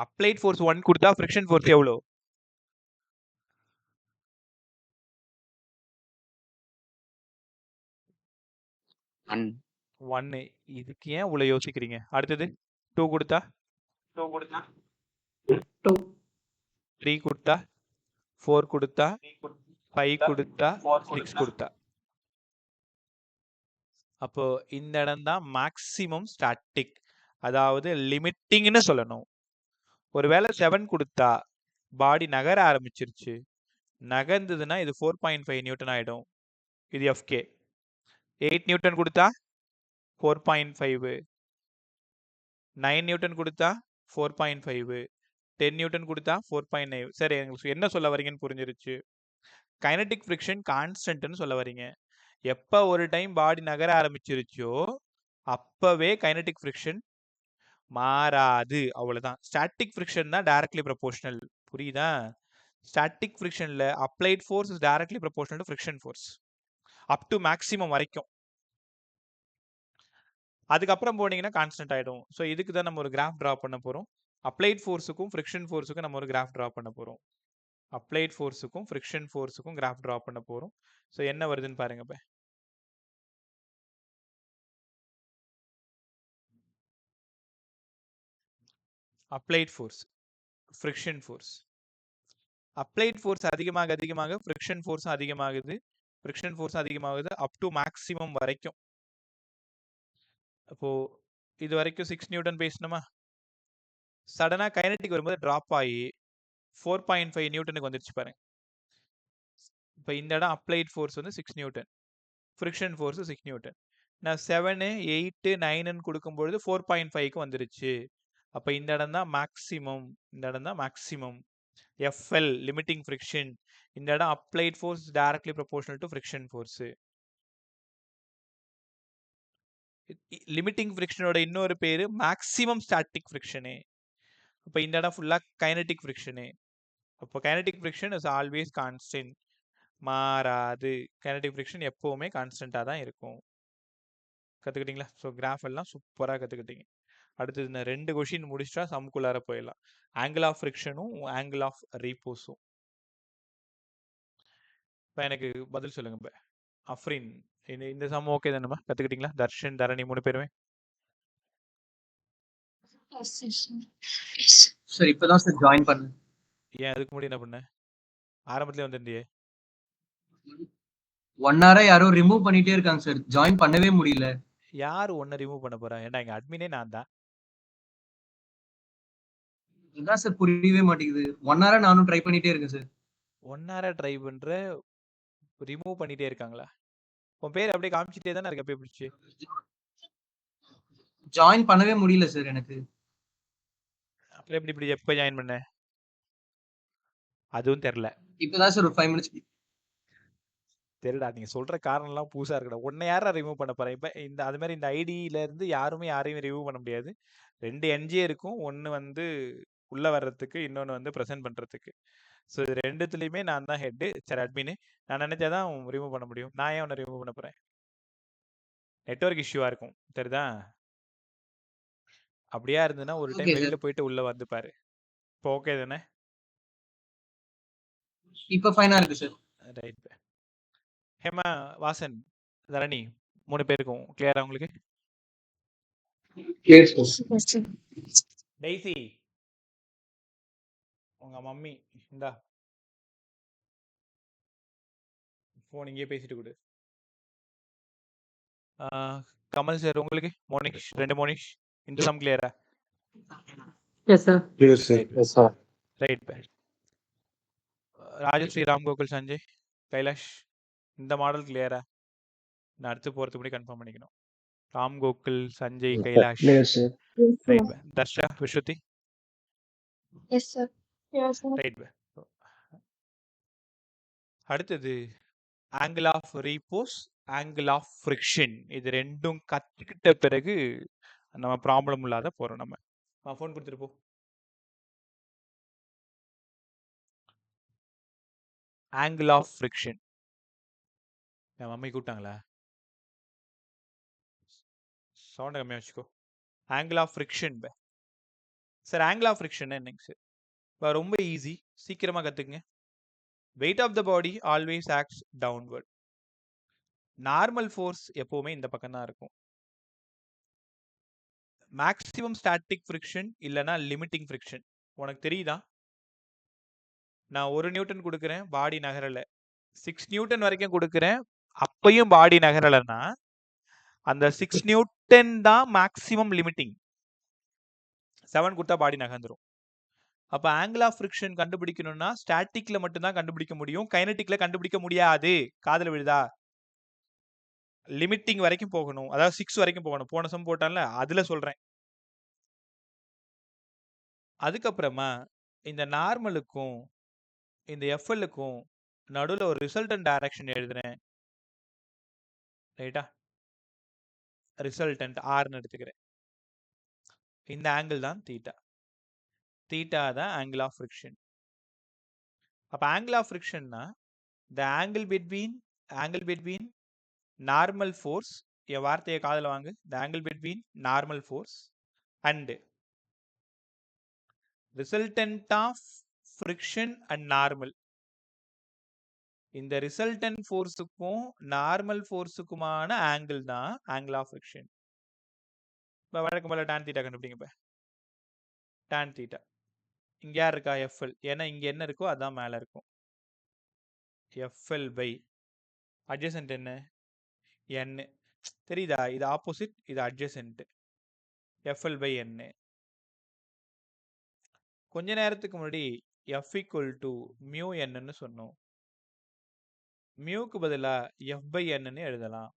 அப்ளைட் ஃபோர்ஸ் 1 கொடுத்தா ஃப்ரிக்ஷன் ஃபோர்ஸ் எவ்வளோ? 1. இதுக்கு ஏன் இவ்வளோ யோசிக்கிறீங்க? அடுத்தது 2 கொடுத்தா, 3 கொடுத்தா, 4 கொடுத்தா, 5 கொடுத்தா, 6 கொடுத்தா. அப்போ இந்த இடம் தான் மேக்ஸிமம் ஸ்டாட்டிக், அதாவது லிமிட்டிங்னு சொல்லணும். ஒருவேளை 7 கொடுத்தா பாடி நகர ஆரம்பிச்சிருச்சு. நகர்ந்ததுன்னா இது 4.5 நியூட்டன் ஆயிடும். இது FK. 8 நியூட்டன் கொடுத்தா 4.5. 9 நியூட்டன் கொடுத்தா 4.5. 10 நியூட்டன் கொடுத்தா 4.9. சரி, எங்களுக்கு என்ன சொல்ல வரீங்கன்னு புரிஞ்சிருச்சு. கைனடிக் ஃப்ரிக்ஷன் கான்ஸ்டன்ட்னு சொல்ல வரீங்க. எப்ப ஒரு டைம் பாடி நகர ஆரம்பிச்சிருச்சோ அப்பவே கைனடிக் ஃப்ரிக்ஷன் மாறாது, அவ்வளவுதான். ஸ்டாட்டிக் ஃப்ரிக்ஷன் தான் டைரக்ட்லி ப்ரொபோர்ஷனல். புரியுதா? ஸ்டாட்டிக் ஃப்ரிக்ஷன்ல applied force is directly proportional to friction force up to maximum வரைக்கும். அதுக்கப்புறம் போனீங்கன்னா கான்ஸ்டன்ட் ஆயிடும். ஸோ இதுக்கு தான் நம்ம ஒரு கிராஃப் டிரா பண்ண போறோம். அப்ளைட் ஃபோர்ஸுக்கும் ஃப்ரிக்ஷன் ஃபோர்ஸுக்கும் நம்ம ஒரு கிராஃப் டிரா பண்ண போறோம். அப்ளைட் ஃபோர்ஸுக்கும் ஃப்ரிக்ஷன் ஃபோர்ஸுக்கும் கிராஃப் டிரா பண்ண போறோம். ஸோ என்ன வருதுன்னு பாருங்க. இப்ப applied force, friction force. Applied force அதிகமாக அதிகமாக ஃப்ரிக்ஷன் ஃபோர்ஸும் அதிகமாகுது. ஃப்ரிக்ஷன் ஃபோர்ஸ் அதிகமாகுது அப் டு மேக்ஸிமம் வரைக்கும். அப்போ இது வரைக்கும் 6 நியூட்டன் பேசணுமா? சடனா கைனடிக் வரும்போது டிராப் ஆகி 4.5 நியூட்டனுக்கு வந்துருச்சு பாருங்க. இப்போ இந்த இடம் அப்ளைட் ஃபோர்ஸ் வந்து 6 நியூட்டன், ஃப்ரிக்ஷன் ஃபோர்ஸ் 6 நியூட்டன். நான் 7, 8, 9ன்னு கொடுக்கும்பொழுது 4.5க்கு வந்துருச்சு. அப்போ இந்த இடம் தான் மேக்ஸிமம். இந்த இடம் தான் மேக்ஸிமம். FL limiting friction. இந்த இடம் applied force directly proportional to friction force. Limiting ஃப்ரிக்ஷனோட இன்னொரு பேரு மேக்ஸிமம் ஸ்டாட்டிக் ஃப்ரிக்ஷனு. அப்போ இந்த இடம் ஃபுல்லா கைனடிக் ஃப்ரிக்ஷனு. அப்போ kinetic friction is always constant, மாறாது. கைனடிக் ஃப்ரிக்ஷன் எப்பவுமே கான்ஸ்டன்டா தான் இருக்கும். கத்துக்கிட்டீங்களா? ஸோ கிராஃப் எல்லாம் சூப்பரா கத்துக்கிட்டீங்க. அடுத்தது இந்த 2 கொஸ்டின் முடிச்சிட்டா சம்குள்ளார போயிடலாம். ஆங்கிள் ஆஃப் ஃப்ரிக்ஷனும் ஆங்கிள் ஆஃப் ரீபோஸும். இப்போ எனக்கு பதில் சொல்லுங்க. இப்போ அஃப்ரின், இந்த சம் ஓகே தானேம்மா? கத்துக்கிட்டீங்களா? தர்ஷன், தரணி 3 பேருமே சார் இப்பதான் சார் ஜாயின் பண்ணேன். ஏன் அதுக்கு முன்னாடி என்ன பண்ண? ஆரம்பத்திலே வந்திருந்தியே. 1 hour யாரோ ரிமூவ் பண்ணிட்டே இருக்காங்க சார். ஜாயின் பண்ணவே முடியல. யாரு ஒன்ன ரிமூவ் பண்ண போறா? ஏன்டா எங்க அட்மினே நான் தான். இதான் சார் புரியவே மாட்டேங்குது. 1 hour நானும் ட்ரை பண்ணிட்டே இருக்கேன் சார். 1 hour ட்ரை பண்ற, ரிமூவ் பண்ணிட்டே இருக்காங்களா? உன் பேர் அப்படியே காமிச்சிட்டே தானே இருக்க. அப்படியே பிடிச்சி ஜாயின் பண்ணவே முடியல சார் எனக்கு. அப்புறம் எப்படி இப்படி எப்போ ஜாயின் பண்ண? அதுவும் தெரியல. இப்பதான் சார் ஒரு 5 minutes. தெரியடா, நீங்க சொல்ற காரணம்லாம் புதுசா இருக்குடா. உன்னை யாரா ரிமூவ் பண்ண போறேன்? இப்ப இந்த அது மாதிரி இந்த ஐடியில இருந்து யாருமே யாரையும் ரிமூவ் பண்ண முடியாது. 2 NG இருக்கும். ஒன்னு வந்து உள்ள வர்றதுக்கு, இன்னொன்னு வந்து ப்ரெசென்ட் பண்றதுக்கு. ஸோ இது 2த்துலயுமே நான் தான் ஹெட். சரி அட்மின், நான் நினைச்சாதான் ரிமூவ் பண்ண முடியும். நான் ஏன் உன்னை ரிமூவ் பண்ண போறேன்? நெட்வொர்க் இஷ்யூவா இருக்கும், தெரியுதா? அப்படியா இருந்ததுன்னா ஒரு டைம் ஓகே வெளியில சார். போயிட்டு உள்ள வந்து பாரு. இப்போ ஓகே தானே? இப்ப ஃபைனா இருக்கு சார். ரைட். ஹேமா, வாசன், தரணி 3 பேருக்கும் கிளியரா உங்களுக்கு? Clear, sir. டெய்ஸி, உங்க மம்மி இந்தா ஃபோன் இங்கேயே பேசிட்டு கொடு. கமல் சார் உங்களுக்கு? மோனிஷ், 2 மோனிஷ், இந்த சம் கிளியரா? Yes, sir. Clear, sir. Yes, sir. Right. Rajashree, Ram Gokul, Sanjay, Kailash, இந்த மாடல் கிளியரா? நான் அடுத்து போறதுக்கு முன்னாடி கன்ஃபார்ம் பண்ணிக்கணும். Ram Gokul, Sanjay, Kailash. Clear, sir. Right. Darsha, Viswathi. Yes, sir. Yes, sir. Right. அடுத்தது angle of repose, angle of friction. இது ரெண்டும் கத்துக்கிட்ட பிறகு நம்ம ப்ராப்ளம் இல்லாத போறோம். நம்ம ஃபோன் கொடுத்துட்டு போ. Angle of friction. என் மம்மி கூப்பிட்டாங்களா? சவுண்டை கம்மியாக வச்சுக்கோ. Angle of friction. Sir angle of friction என்னங்க சார்? ரொம்ப ஈஸி, சீக்கிரமா கத்துக்குங்க. Weight of the body always acts downward. Normal force எப்பவுமே இந்த பக்கம் தான் இருக்கும். மேக்ஸிமம் ஸ்டாட்டிக் ஃப்ரிக்ஷன் இல்லைனா லிமிட்டிங் ஃப்ரிக்ஷன் உனக்கு தெரியுதா? நான் 1 நியூட்டன் கொடுக்குறேன், பாடி நகரல. 6 நியூட்டன் வரைக்கும் கொடுக்குறேன், அப்பையும் பாடி நகரலன்னா அந்த 6 நியூட்டன் தான் மேக்ஸிமம் லிமிட்டிங். 7 கொடுத்தா பாடி நகர்ந்துரும். அப்ப ஆங்கிள் ஆஃப் ஃப்ரிக்ஷன் கண்டுபிடிக்கணும்னா ஸ்டாட்டிக்ல மட்டும் தான் கண்டுபிடிக்க முடியும். கைனடிக்ல கண்டுபிடிக்க முடியாது. காதுல விழுதா? லிமிட்டிங் வரைக்கும் போகணும். அதாவது 6 வரைக்கும் போகணும். போன சம் போட்டான்ல அதுல சொல்றேன். அதுக்கப்புறமா இந்த நார்மலுக்கும் இந்த எஃப்எல்லுக்கும் நடுவுல ஒரு ரிசல்டன்ட் டைரக்ஷன் எழுதுறேன். ரைட்டா? ரிசல்டன்ட் ஆர்னு எடுத்துக்கிறேன். இந்த ஆங்கிள் தான் தீட்டா. தீட்டா தான் ஆங்கிள் ஆஃப் ஃப்ரிக்ஷன். அப்ப ஆங்கிள் ஆஃப் ஃப்ரிக்ஷன்னா the angle between normal force, என் வார்த்தையை காதுல வாங்கு, the angle between normal force and resultant of friction and normal. இந்த ரிசல்டன்ட் ஃபோர்ஸுக்கும் நார்மல் ஃபோர்ஸுக்குமான ஆங்கிள் தான் ஆங்கிள் ஆஃப் ஃப்ரிக்ஷன். இப்போ வழக்கம் போல tan தீட்டா கண்டுபிடிங்க. இப்போ tan தீட்டா இங்க யார் இருக்கா? எஃப்எல். ஏன்னா இங்க என்ன இருக்கோ அதான் மேல இருக்கும். எஃப்எல் பை அட்ஜசன்ட் என்ன? n. தெரியுதா? இது ஆப்போசிட், இது அட்ஜசன்ட். FL by n. கொஞ்ச நேரத்துக்கு முன்னாடி f equal to mu n ன்னு சொன்னோம். மியூக்கு பதிலா f by n ன்னு எழுதலாம்.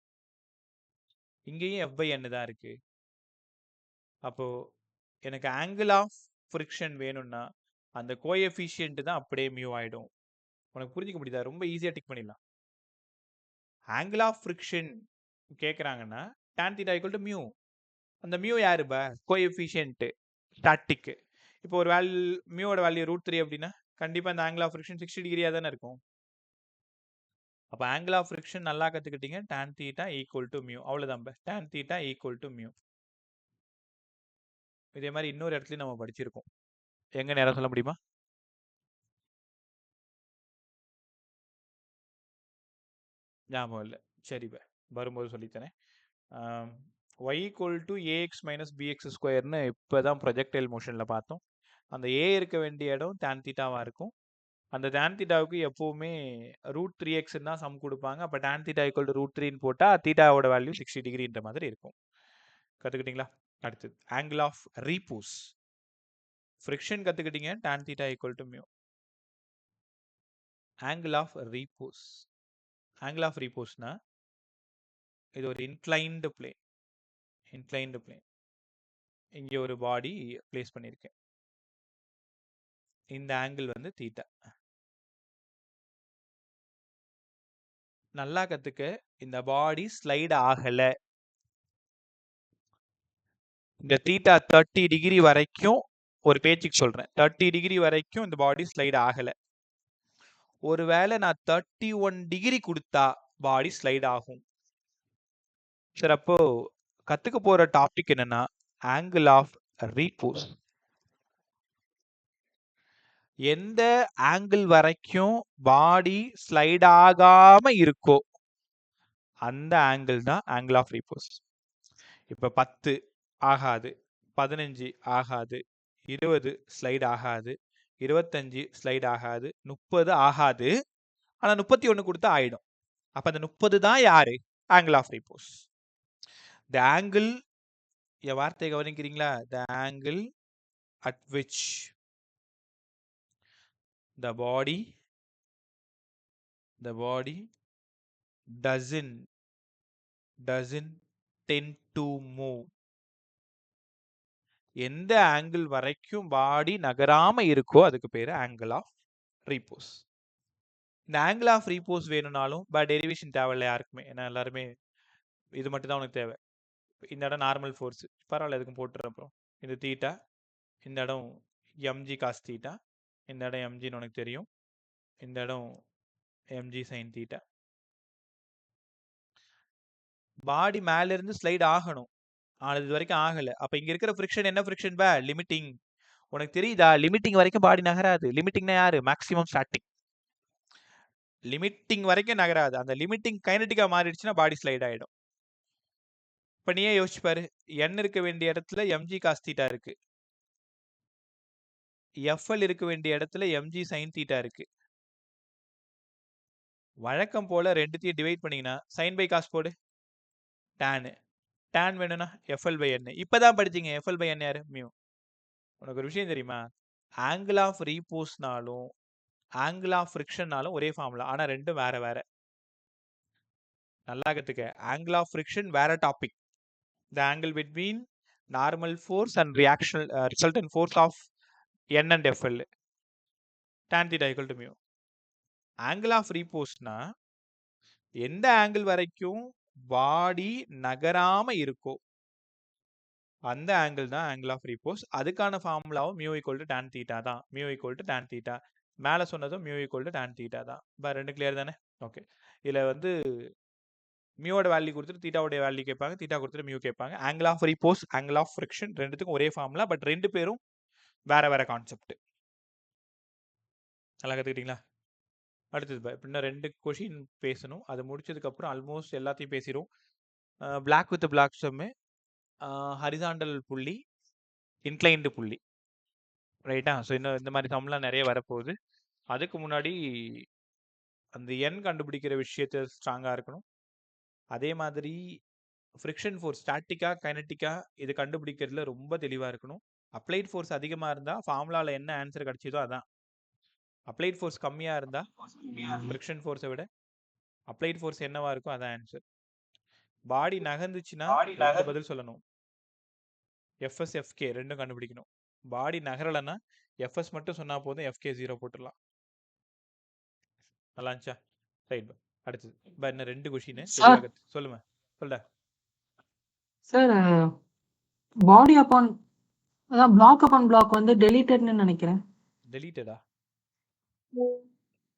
இங்கேயும் f by n தான் இருக்கு. அப்போ எனக்கு ஆங்கிள் ஆஃப் ஃப்ரிக்ஷன் வேணும்னா அந்த கோஎஃபிஷியன்ட் தான் அப்படியே மியூ ஆயிடும். உனக்கு புரிஞ்சுக்க முடியுதா? ரொம்ப ஈஸியா டிக் பண்ணிடலாம். ஆங்கிள் ஆஃப் ஃப்ரிக்ஷன் கேட்குறாங்கன்னா tan theta equal to mu. அந்த மியூ யாருப்பா? Coefficient static. இப்போ ஒரு வேல்யூ மியூவோட வேல்யூ √3 அப்படின்னா கண்டிப்பா இந்த ஆங்கிள் ஆஃப் ஃப்ரிக்ஷன் 60 டிகிரியா தானே இருக்கும். அப்ப ஆங்கிள் ஆஃப் ஃப்ரிக்ஷன் நல்லா கத்துக்கிட்டீங்க. tan theta equal to mu. அவ்வளவுதான். tan theta equal to mu. இதே மாதிரி இன்னொரு இடத்துலயும் நம்ம படிச்சிருக்கோம். எங்க நேரம் சொல்ல முடியுமா? ஞாபகம் இல்லை. சரி, வரும்போது சொல்லித்தரேன். y equal to ax minus bx ஸ்கொயர்னு இப்போதான் ப்ரொஜெக்டைல் மோஷனில் பார்த்தோம். அந்த a இருக்க வேண்டிய இடம் tan தீட்டாவாக இருக்கும். அந்த tan தீட்டாவுக்கு எப்போவுமே √3x தான் சம் கொடுப்பாங்க. அப்போ tan theta equal to √3ன்னு போட்டால் தீட்டாவோட வேல்யூ 60 டிகிரின்ற மாதிரி இருக்கும். கற்றுக்கிட்டீங்களா? அடுத்தது ஆங்கிள் ஆஃப் ரீபூஸ். ஃப்ரிக்ஷன் கற்றுக்கிட்டீங்க. tan theta equal to mu. Angle of repose. Angle of ரீபூஸ்னா இது ஒரு இன்க்ளைன்டு பிளேன். Inclined plane. இங்கே ஒரு பாடி பிளேஸ் பண்ணியிருக்கேன். இந்த ஆங்கிள் வந்து தீட்டா. நல்லா கத்துக்க. இந்த பாடி ஸ்லைட் ஆகல. இந்த தீட்டா 30 டிகிரி வரைக்கும் ஒரு பேச்சுக்கு சொல்றேன். 30 டிகிரி வரைக்கும் இந்த பாடி ஸ்லைட் ஆகல. ஒருவேளை நான் 31 டிகிரி கொடுத்தா பாடி ஸ்லைட் ஆகும். சரி, அப்போ கத்துக்க போற டாபிக் என்னன்னா ஆங்கிள் ஆஃப் ரீபூஸ். எந்த ஆங்கிள் வரைக்கும் பாடி ஸ்லைட் ஆகாம இருக்கோ அந்த ஆங்கிள் தான் ஆங்கிள் ஆஃப் ரீபூஸ். இப்ப 10 ஆகாது, 15 ஆகாது, 20 ஸ்லைட் ஆகாது, 25 ஸ்லைட் ஆகாது, 30 ஆகாது. ஆனா 31 கொடுத்தா ஆயிடும். அப்ப அந்த 30 தான் யாரு? Angle of repose. The angle, என் வார்த்தையை கவனிக்கிறீங்களா? The angle at which the body doesn't tend to move. எந்த ஆங்கிள் வரைக்கும் பாடி நகராம இருக்கோ அதுக்கு பேரு ஆங்கிள் ஆஃப் ரீபோஸ். இந்த ஆங்கிள் ஆஃப் ரீபோஸ் வேணும்னாலும் டெரிவேஷன் தேவையில்ல யாருக்குமே. ஏன்னா எல்லாருமே இது மட்டும் தான் உனக்கு தேவை. இந்த இடம் நார்மல் ஃபோர்ஸ், பரவாயில்ல, எதுக்கும் போட்டுற. அப்புறம் இந்த தீட்டா, இந்த இடம் எம்ஜி காஸ் தீட்டா, இந்த இடம் எம்ஜின்னு உனக்கு தெரியும், இந்த இடம் எம்ஜி சைன் தீட்டா. பாடி மேல இருந்து ஸ்லைட் ஆகணும். ஆனது இது வரைக்கும் ஆகல. அப்ப இங்க இருக்கிற ஃப்ரிக்ஷன் என்ன ஃப்ரிக்ஷன்? லிமிட்டிங். உனக்கு தெரியுதா? லிமிட்டிங் வரைக்கும் பாடி நகராது. லிமிட்டிங்னா யாரு? Maximum static. லிமிட்டிங் வரைக்கும் நகராது. அந்த லிமிட்டிங் கைனடிக்கா மாறிடுச்சுன்னா பாடி ஸ்லைட் ஆயிடும். இப்ப நீயே யோசிச்சு பாரு. n இருக்க வேண்டிய இடத்துல mg cos தீட்டா இருக்கு. fl இருக்க வேண்டிய இடத்துல mg sin தீட்டா இருக்கு. வழக்கம் போல ரெண்டுத்தையும் டிவைட் பண்ணீங்கன்னா sin by cos போடு. tan வேணும்னா fl by n. இப்பதான் படிச்சீங்க. fl by n யாரு? மியூ. உனக்கு ஒரு விஷயம் தெரியுமா? ஆங்கிள் ஆஃப் ரீபோஸ்னாலும் ஆங்கிள் ஆஃப் ஃப்ரிக்ஷன்னாலும் ஒரே ஃபார்முலா. ஆனா ரெண்டும் வேற வேற. நல்லா கத்துக்க. ஆங்கிள் ஆஃப் ஃப்ரிக்ஷன் வேற topic. The angle between normal force and reactional resultant force of n and FL. tan theta equal to mu. Angle of ரீபோஸ்னா எந்த ஆங்கிள் வரைக்கும் பாடி நகராம இருக்கோ அந்த ஆங்கிள் தான் ஆங்கிள் ஆஃப் ரீபோஸ். அதுக்கான ஃபார்முலாவும் mu equal to tan theta தான். Mu equal to tan theta. மேலே சொன்னதும் mu equal to tan theta தான். இப்போ ரெண்டு கிளியர் தானே? ஓகே. இதில் வந்து மியூவோட வேல்யூ கொடுத்துட்டு தீட்டாவோட வேல்யூ கேட்பாங்க, தீட்டா கொடுத்துட்டு மியூ கேட்பாங்க. Angle of repose, angle of friction ரெண்டுத்துக்கும் ஒரே ஃபார்முலா, பட் ரெண்டு பேரும் வேற வேற கான்செப்ட். நல்லா கற்றுக்கிட்டீங்களா? அடுத்தது இன்னும் 2 கொஷின் பேசணும். அது முடிச்சதுக்கப்புறம் ஆல்மோஸ்ட் எல்லாத்தையும் பேசிடும். பிளாக் வித் பிளாக் சம்மு, ஹரிசாண்டல் புள்ளி, இன்க்ளைன்டு புள்ளி, ரைட்டா? ஸோ இன்னும் இந்த மாதிரி சம்லாம் நிறைய வரப்போகுது. அதுக்கு முன்னாடி அந்த எண் கண்டுபிடிக்கிற விஷயத்த ஸ்ட்ராங்காக இருக்கணும். அதே மாதிரி ஃப்ரிக்ஷன் ஃபோர்ஸ் ஸ்டாட்டிக்கா கைனட்டிக்கா இது கண்டுபிடிக்கிறதுல ரொம்ப தெளிவாக இருக்கணும். அப்ளைட் ஃபோர்ஸ் அதிகமாக இருந்தால் ஃபார்முலாவில் என்ன ஆன்சர் கிடைச்சதோ அதான். அப்ளைட் ஃபோர்ஸ் கம்மியாக இருந்தால் ஃப்ரிக்ஷன் ஃபோர்ஸை விட அப்ளைட் ஃபோர்ஸ் என்னவா இருக்கும் அதான் ஆன்சர். பாடி நகர்ந்துச்சுன்னா ரெண்டு பதில் சொல்லணும். எஃப்எஸ் எஃப்கே ரெண்டும் கண்டுபிடிக்கணும். பாடி நகரலைன்னா எஃப்எஸ் மட்டும் சொன்னா போதும், எஃப்கே 0 போட்டுடலாம். நல்லா இருந்துச்சா? ரைட். அடுத்தது இன்னும் 2 கொஷின் சொல்லுங்க. சொல்ல சார் பாடி அப்பான் அதான் பிளாக் அப்பான் பிளாக் வந்து டெலீட்டட்னு நினைக்கிறேன். டெலீட்டடா?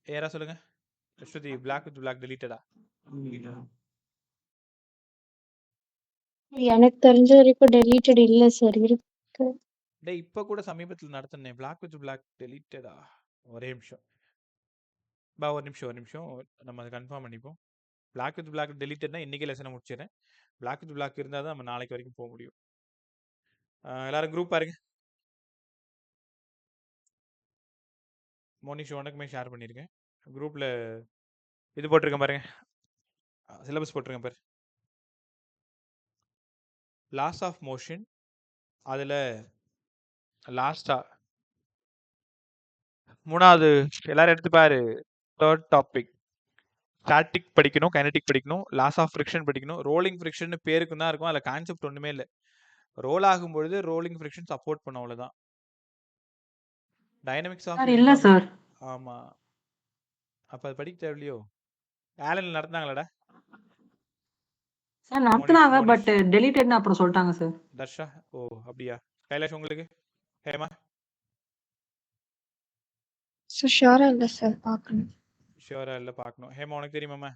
யாரா சொல்லுங்க. ஸ்ருதி, பிளாக் வித் பிளாக் டெலீட்டடா? எனக்கு தெரிஞ்ச வரைக்கும் டெலீட்டட் இல்ல சார். இருக்கு. டேய் இப்போ கூட சமீபத்தில் நடத்தினேன். பிளாக் வித் பிளாக் டெலீட்டடா? ஒரே நிமிஷம் ஒரு நிமிஷம் நம்ம அதை கன்ஃபார்ம் பண்ணிப்போம். பிளாக் வித் பிளாக் டெலீட்டட்னா இன்றைக்கே லெசனை முடிச்சிடறேன். பிளாக் வித் பிளாக் இருந்தால் தான் நம்ம நாளைக்கு வரைக்கும் போக முடியும். எல்லாரும் குரூப் பாருங்க. மோனிஷ் உனக்குமே ஷேர் பண்ணியிருக்கேன் குரூப்பில். இது போட்டிருக்கேன் பாருங்க, சிலபஸ் போட்டிருக்கேன் பாரு. லாஸ் ஆஃப் மோஷன், அதில் லாஸ்டா 3வது எல்லாரும் எடுத்து பாரு. 3rd டாபிக் ஸ்டாட்டிக் படிக்கணும், கைனடிக் படிக்கணும், லாஸ் ஆஃப் ஃப்ரிக்ஷன் படிக்கணும். ரோலிங் ஃப்ரிக்ஷன் பேருக்கு தான் இருக்கும், அதில் கான்செப்ட் ஒன்றுமே இல்லை. ரோல் ஆகும்பொழுது ரோலிங் ஃப்ரிக்ஷன் சப்போர்ட் பண்ணும், அவ்வளோதான். டைனமிக்ஸ் ஆஃப் இல்ல சார். ஆமாம், அப்போ அது படிக்க தேவையில்லையோ? ஆலன் நடத்தினாங்களாடா? சார் நடத்துனாங்க, பட் டெலீட்டட்னு அப்புறம் சொல்லிட்டாங்க சார். தர்ஷா, ஓ அப்படியா? கைலாஷ் உங்களுக்கு? ஹேமா? ஷியோரா இல்ல சார், பார்க்கணும். ஷியோரா இல்லை, பார்க்கணும். ஹேமா உனக்கு தெரியுமாம்மா?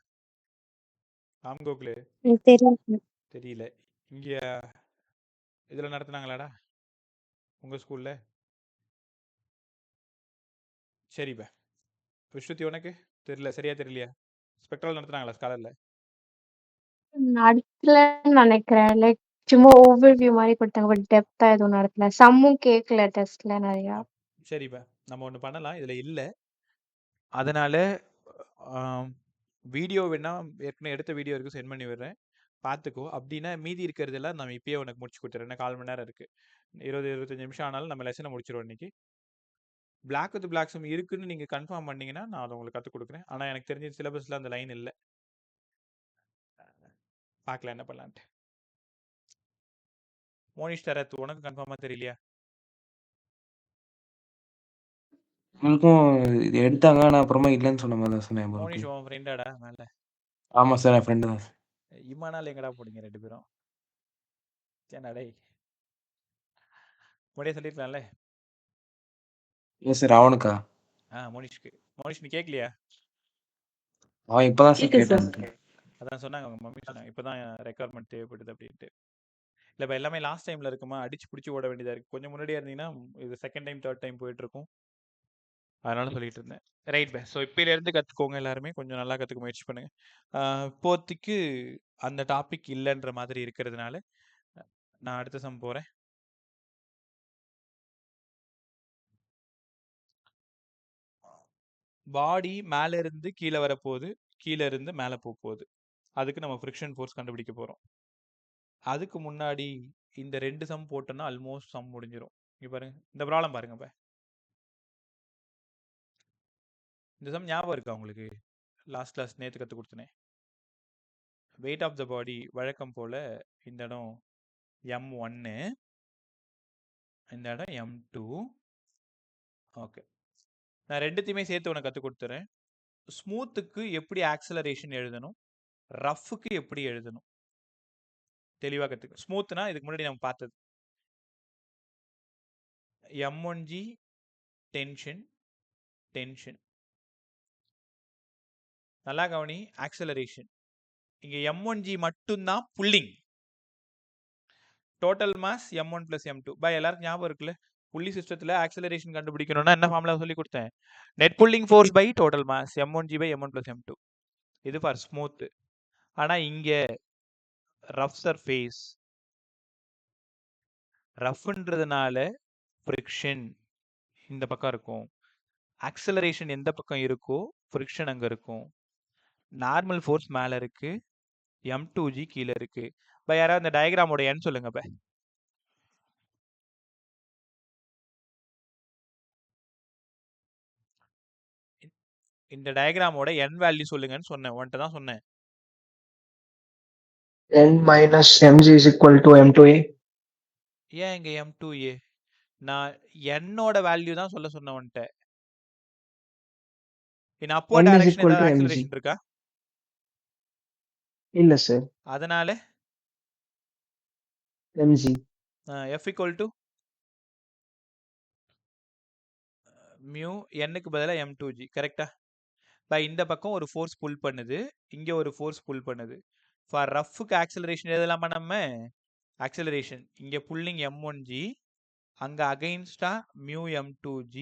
ராம் கோகுலே எனக்கு தெரியல. தெரியல. இங்கே இதில் நடத்துனாங்களாடா உங்கள் ஸ்கூலில்? சரிப்பா. விஸ்ருதி உனக்கு தெரியல, சரியா தெரியலையா? ஸ்பெக்ட்ரல் நடத்துனாங்களா ஸ்காலரில்? நடத்தலன்னு நினைக்கிறேன். லைக் சும்மா ஓவர்வியூ மாதிரி கொடுத்தாங்க, பட் டெப்தா எதுவும் நடத்தல. சம்மும் கேட்கல டெஸ்ட்ல நிறையா. சரிப்பா, நம்ம ஒன்று பண்ணலாம், இதில் இல்லை. அதனால வீடியோ வேணா ஏற்கனவே எடுத்த வீடியோ இருக்குது, சென்ட் பண்ணி விடுறேன், பார்த்துக்கோ. அப்படின்னா மீதி இருக்கிறதெல்லாம் நம்ம இப்பயே உனக்கு முடிச்சு கொடுத்துறேன். 4 மணி நேரம் இருக்குது, 20-25 நிமிஷம் ஆனாலும் நம்ம லெசனை முடிச்சிடுவோம் இன்னைக்கு. பிளாக் வித் பிளாக் சம் இருக்குன்னு நீங்கள் கன்ஃபார்ம் பண்ணீங்கன்னா நான் அதை உங்களுக்கு கற்றுக் கொடுக்குறேன். ஆனால் எனக்கு தெரிஞ்ச சிலபஸில் அந்த லைன் இல்லை. பார்க்கலாம் என்ன பண்ணலான்ட்டு. மோனிஷ் தரத், உனக்கு கன்ஃபார்மாக தெரியலையா? எனக்கும் இது எடுத்தாங்க, நான் அப்புறமா இல்லைன்னு சொன்ன மாதிரி தான் சொன்னேன். மோனிஷ் உன் ஃப்ரெண்டாடா மேலே? ஆமாம் சார், என் ஃப்ரெண்டு தான். இம்மானால் எங்கடா போனீங்க 2 பேரும்? சேனாடே முன்னாடியே சொல்லியிருக்கலாம்ல. ஏன் சார் அவனுக்கா? மோனிஷ்க்கு. மோனிஷ் நீ கேட்கலையா? அவன் இப்போதான் சார் கேக்குது கேட்டான். சார். அதான் சொன்னாங்க, அவங்க மம்மி சொன்னாங்க இப்போ தான் ரெக்குவயர்மெண்ட் தேவைப்படுது அப்படின்ட்டு. இல்லை இப்போ எல்லாமே லாஸ்ட் டைமில் இருக்குமா, அடிச்சு பிடிச்சி ஓட வேண்டியதாக இருக்குது. கொஞ்சம் முன்னாடியே இருந்தீங்கன்னா இது செகண்ட் டைம் தேர்ட் டைம் போயிட்டுருக்கும். அதனால சொல்லிட்டு இருந்தேன். ரைட் பே. ஸோ இப்போலேருந்து கற்றுக்கோங்க, எல்லாருமே கொஞ்சம் நல்லா கற்றுக்க முயற்சி பண்ணுங்கள். இப்போதைக்கு அந்த டாபிக் இல்லைன்ற மாதிரி இருக்கிறதுனால நான் அடுத்த சம் போகிறேன். பாடி மேலே இருந்து கீழே வரப்போகுது, கீழே இருந்து மேலே போகுது. அதுக்கு நம்ம ஃப்ரிக்ஷன் ஃபோர்ஸ் கண்டுபிடிக்க போகிறோம். அதுக்கு முன்னாடி இந்த 2 சம் போட்டோன்னா ஆல்மோஸ்ட் சம் முடிஞ்சிடும். இங்கே பாருங்க, இந்த ப்ராப்ளம் பாருங்க. இப்போ இந்த சம் ஞாபகம் இருக்கா உங்களுக்கு? லாஸ்ட் கிளாஸ் நேத்து கத்து கொடுத்தனே. வெயிட் ஆஃப் த பாடி வழக்கம் போல இந்த இடம் M1, இந்த இடம் M2. ஓகே, நான் ரெண்டுத்தையுமே சேர்த்து உனக்கு கற்றுக் கொடுத்துறேன். ஸ்மூத்துக்கு எப்படி ஆக்சலரேஷன் எழுதணும், ரஃப்புக்கு எப்படி எழுதணும் தெளிவாக கற்றுக்க. ஸ்மூத்னா இதுக்கு முன்னாடி நம்ம பார்த்தது M1G டென்ஷன் டென்ஷன். நல்லா கவனி, ஆக்சலரேஷன் இங்கே M1G மட்டும்தான் pulling. Total mass M1 + M2. By எல்லாருக்கும் ஞாபகம் இருக்குல்ல, புள்ளி சிஸ்டத்தில் ஆக்சலரேஷன் கண்டுபிடிக்கணும்னா என்ன ஃபார்முலா சொல்லி கொடுத்தேன்? Net pulling force by total mass M1G / M1 + M2. இது ஃபார் ஸ்மூத். ஆனால் இங்கே ரஃப் சர்ஃபேஸ், ரஃப்ன்றதுனால ஃப்ரிக்ஷன் இந்த பக்கம் இருக்கும், ஆக்சலரேஷன் எந்த பக்கம் இருக்கோ ஃப்ரிக்ஷன் அங்கே இருக்கும். நார்மல் ஃபோர்ஸ் மேலே இருக்கு, M2G கீழே இருக்கு. பை யாராவது இந்த டயக்ராமோட எண் சொல்லுங்க. பை இந்த டயக்ராமோட என் வேல்யூ சொல்லுங்கன்னு சொன்னேன், உன்கிட்ட தான் சொன்னேன். n minus mg is equal to m2a. ஏன் இங்க M2A? நான் என்னோட வேல்யூ தான் சொல்ல சொன்னேன் உன்கிட்ட. In upward n is direction equal ஏதாவது to mg. ஆக்சலரேஷன் இருக்கா? இல்ல சார், அதனால mg. F = mu n-க்கு பதிலா M2G. கரெக்டா? இப்போ இந்த பக்கம் ஒரு ஃபோர்ஸ் புல் பண்ணுது, இங்க ஒரு ஃபோர்ஸ் புல் பண்ணுது. ஃபார் ரஃப்க்கு ஆக்சலரேஷன் எதலாமா நம்ம? ஆக்சலரேஷன் இங்க புல்லிங் M1G, அங்க அகைன்ஸ்டா mu M2G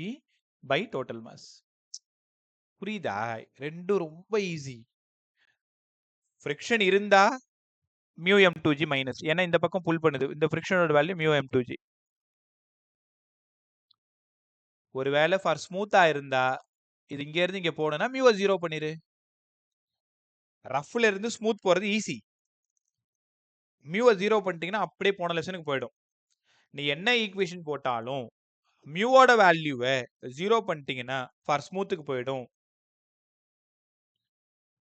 by total mass. புரியுதா? ரெண்டும் ரொம்ப ஈஸி. ஃப்ரிக்ஷன் இருந்தா mu M2G மைனஸ், ஏன்னா இந்த பக்கம் புல் பண்ணுது, இந்த ஃப்ரிக்ஷனோட வேல்யூ mu M2G. ஒருவேளை ஃபார் ஸ்மூத்தா இருந்தா இது இங்க இருந்து இங்க போனா மியூவை 0 பண்ணிரு. ரஃப்ல இருந்து ஸ்மூத் போறது ஈஸி. மியூவை 0 பண்ணிட்டீங்கன்னா அப்படியே போன லெசனுக்கு போயிடும். நீ என்ன ஈக்குவேஷன் போட்டாலும் மியூவோட வேல்யூவை 0 பண்ணிட்டீங்கன்னா ஃபார் ஸ்மூத்துக்கு போயிடும்.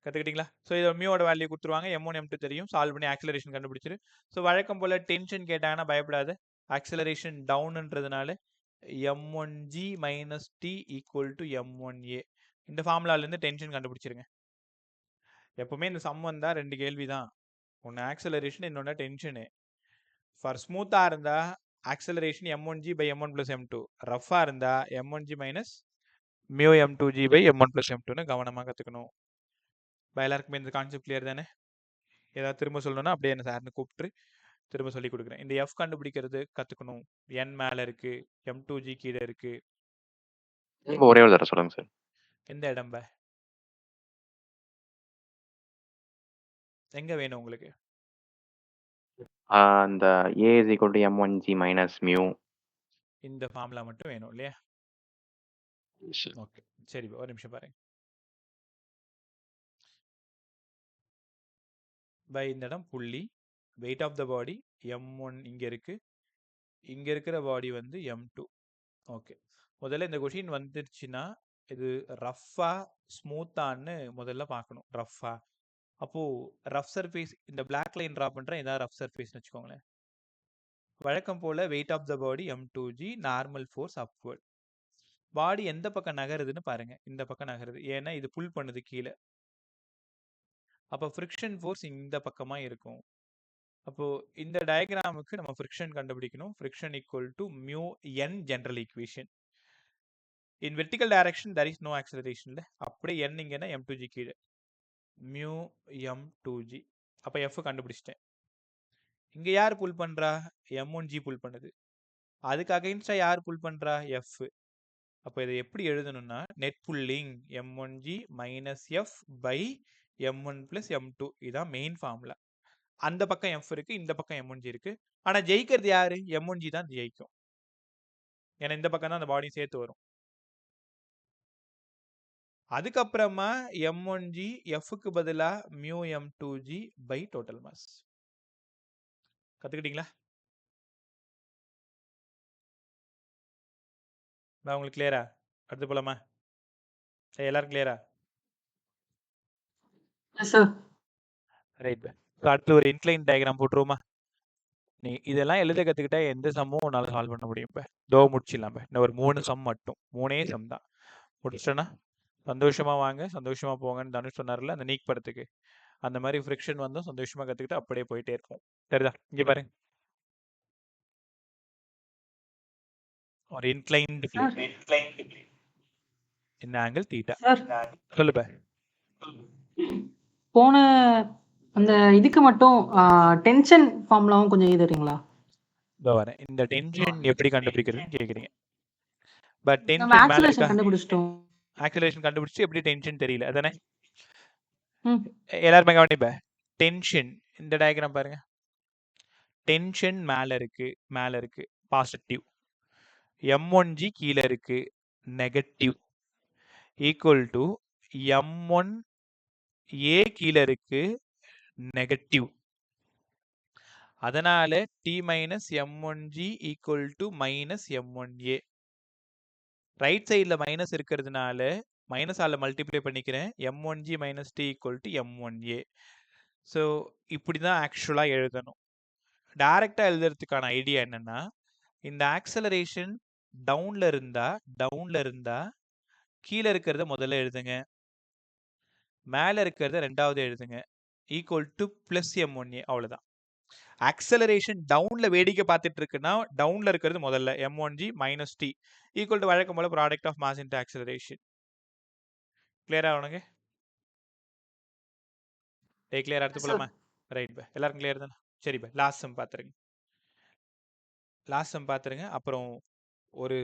கத்துக்கிட்டீங்களா? ஸோ இதை மியூவோட வேல்யூ கொடுத்துருவாங்க, M1 M2 தெரியும், சால்வ் பண்ணி ஆக்சலரேஷன் கண்டுபிடிச்சிரு. ஸோ வழக்கம் போல டென்ஷன் கேட்டாங்கன்னா பயப்படாது, ஆக்சலரேஷன் டவுன்ன்றதுனால M1G - T = M1A. இந்த ஃபார்முலாலேருந்து டென்ஷன் கண்டுபிடிச்சிருங்க. எப்பவுமே இந்த சம் வந்தா ரெண்டு கேள்வி தான், ஒன்று ஆக்சலரேஷன், இன்னொன்று டென்ஷனு. ஃபார் ஸ்மூத்தா இருந்தா acceleration M1G / M1 + M2, Rafah இருந்தா M1G - mu M2G / M1 + M2ன்னு கவனமாக கற்றுக்கணும். எல்லாருக்குமே இந்த கான்செப்ட் கிளியர் தானே? ஏதாவது திரும்ப சொல்லணும்னா அப்படியே என்ன சார்னு கூப்பிட்டு திரும்ப சொல்லி கொடுக்குறேன். இந்த F கண்டுபிடிக்கிறது கற்றுக்கணும். N மேலே இருக்கு, M2G கீழே இருக்கு. ஒரே ஒரு தடவை சொல்லுங்க சார். எந்த இடம் பை எங்க வேணும் உங்களுக்கு? அந்த A is equal to M1G minus mu. இந்த ஃபார்முலா மட்டும் வேணும் இல்லையா? ஓகே சரி, ஒரு நிமிஷம் பாருங்க. பை இந்த இடம் புள்ளி, wait of the body M1 இங்க இருக்கு, இங்க இருக்கிற பாடி வந்து M2. ஓகே, முதல்ல இந்த கொஷின் வந்துருச்சுன்னா இது ரஃபா ஸ்மூத்தான்னு முதல்ல பார்க்கணும். ரஃபா, அப்போ ரஃப் சர்ஃபேஸ், இந்த பிளாக் லைன் ட்ரா பண்றேன், இதான் ரஃப் சர்ஃபேஸ்னு வச்சுக்கோங்களேன். வழக்கம் போல weight of the body M2G, normal force upward. Body எந்த பக்கம் நகருதுன்னு பாருங்க, இந்த பக்கம் நகருது, ஏன்னா இது புல் பண்ணுது கீழே. அப்போ ஃப்ரிக்ஷன் ஃபோர்ஸ் இந்த பக்கமா இருக்கும். அப்போ இந்த டயக்ராமுக்கு நம்ம ஃப்ரிக்ஷன் கண்டுபிடிக்கணும். Friction = mu n general equation. In vertical direction there is no acceleration. அப்படியே n இங்கன்னா M2G கீழே, mu M2G. அப்போ F கண்டுபிடிச்சிட்டேன். இங்க யார் புல் பண்றா? M1G புல் பண்ணுது. அதுக்கு அகைன்ஸ்டா யார் புல் பண்றா? F. அப்போ இதை எப்படி எழுதணும்னா net pulling M1G - F by M1 + M2. இதுதான் மெயின் ஃபார்முலா. அந்த பக்கம் F இருக்கு, இந்த பக்கம் M1G இருக்கு. ஆனா ஜெயிக்கிறது யாரு? M1G தான் ஜெயிக்கும், ஏன்னா இந்த பக்கம் தான் அந்த பாடி சேர்த்து வரும். அதுக்கப்புறமா M1G Fக்கு பதிலா mu M2G by total mass. கத்துக்கிட்டீங்களா? நான் உங்களுக்கு கிளியரா? அடுத்து போலாமா? எல்லாரும் கிளியரா? Yes sir. Right bye. அடுத்து ஒரு இன்க்ளைன் டயக்ராம் போட்டுருவோமா? நீ இதெல்லாம் எழுத கத்துக்கிட்டா எந்த சம்மும் உன்னால சால்வ் பண்ண முடியும். இப்ப தோ முடிச்சிடலாம். இன்னும் ஒரு 3 சம் மட்டும். 3 சம் தான். முடிச்சிட்டேன்னா சந்தோஷமா வாங்க, சந்தோஷமா போங்கன்னு தனுஷ் சொன்னார்ல அந்த நீக் படத்துக்கு. அந்த மாதிரி ஃப்ரிக்ஷன் வந்து சந்தோஷமா கத்துக்கிட்டு அப்படியே போயிட்டே இருக்கும். சரிதா? இங்க பாருங்க. ஒரு இன்க்ளைன்டு சார். பிளேன். இந்த ஆங்கிள் தீட்டா. சார். சொல்லு பா. போன அந்த இதுக்கு மட்டும் டென்ஷன் ஃபார்முலாவும் கொஞ்சம் எழுதுறீங்களா? இதோ வரேன். இந்த டென்ஷன் எப்படி கண்டுபிடிக்கிறதுன்னு கேக்குறீங்க. பட் நம்ம டென்ஷன் மேல ஆக்சிலரேஷன் இருக்கா? கண்டுபிடிச்சிட்டோம். ஆக்சிலரேஷன் கண்டுபிடிச்சு எப்படி டென்ஷன் தெரியல அதானே? ம். எல்லாருமே கவனிப்ப. டென்ஷன் இந்த டயக்ராம் பாருங்க. டென்ஷன் மேல இருக்கு பாசிட்டிவ். M1G கீழே இருக்கு நெகட்டிவ். ஈக்குவல் டு M1A கீழே இருக்கு நெகட்டிவ். அதனால T minus M1G equal to minus M1A. Right சைடில் மைனஸ் இருக்கிறதுனால மைனஸ் ஆல மல்டிப்ளை பண்ணிக்கிறேன். M1G minus T equal to M1A. So இப்படி தான் ஆக்சுவலாக எழுதணும். டைரக்டாக எழுதுறதுக்கான ஐடியா என்னன்னா, இந்த ஆக்சலரேஷன் டவுன்ல இருந்தா கீழே இருக்கிறத முதல்ல எழுதுங்க, மேலே இருக்கிறத ரெண்டாவது எழுதுங்க. Equal to plus M1A. அவ்வளோதான். ஆக்சலரேஷன் டவுன்ல வேடிக்கை பார்த்துட்டு இருக்குன்னா டவுன்ல இருக்கிறது முதல்ல M1G minus T equal to வழக்கம் போல product of mass into acceleration. கிளியரா உனக்கு? கிளியர். அடுத்து போலாமா? Right by. எல்லாருக்கும் கிளியர் தானே? சரி பை. லாஸ்ட் சம் பார்த்துருங்க. அப்புறம் ஒரு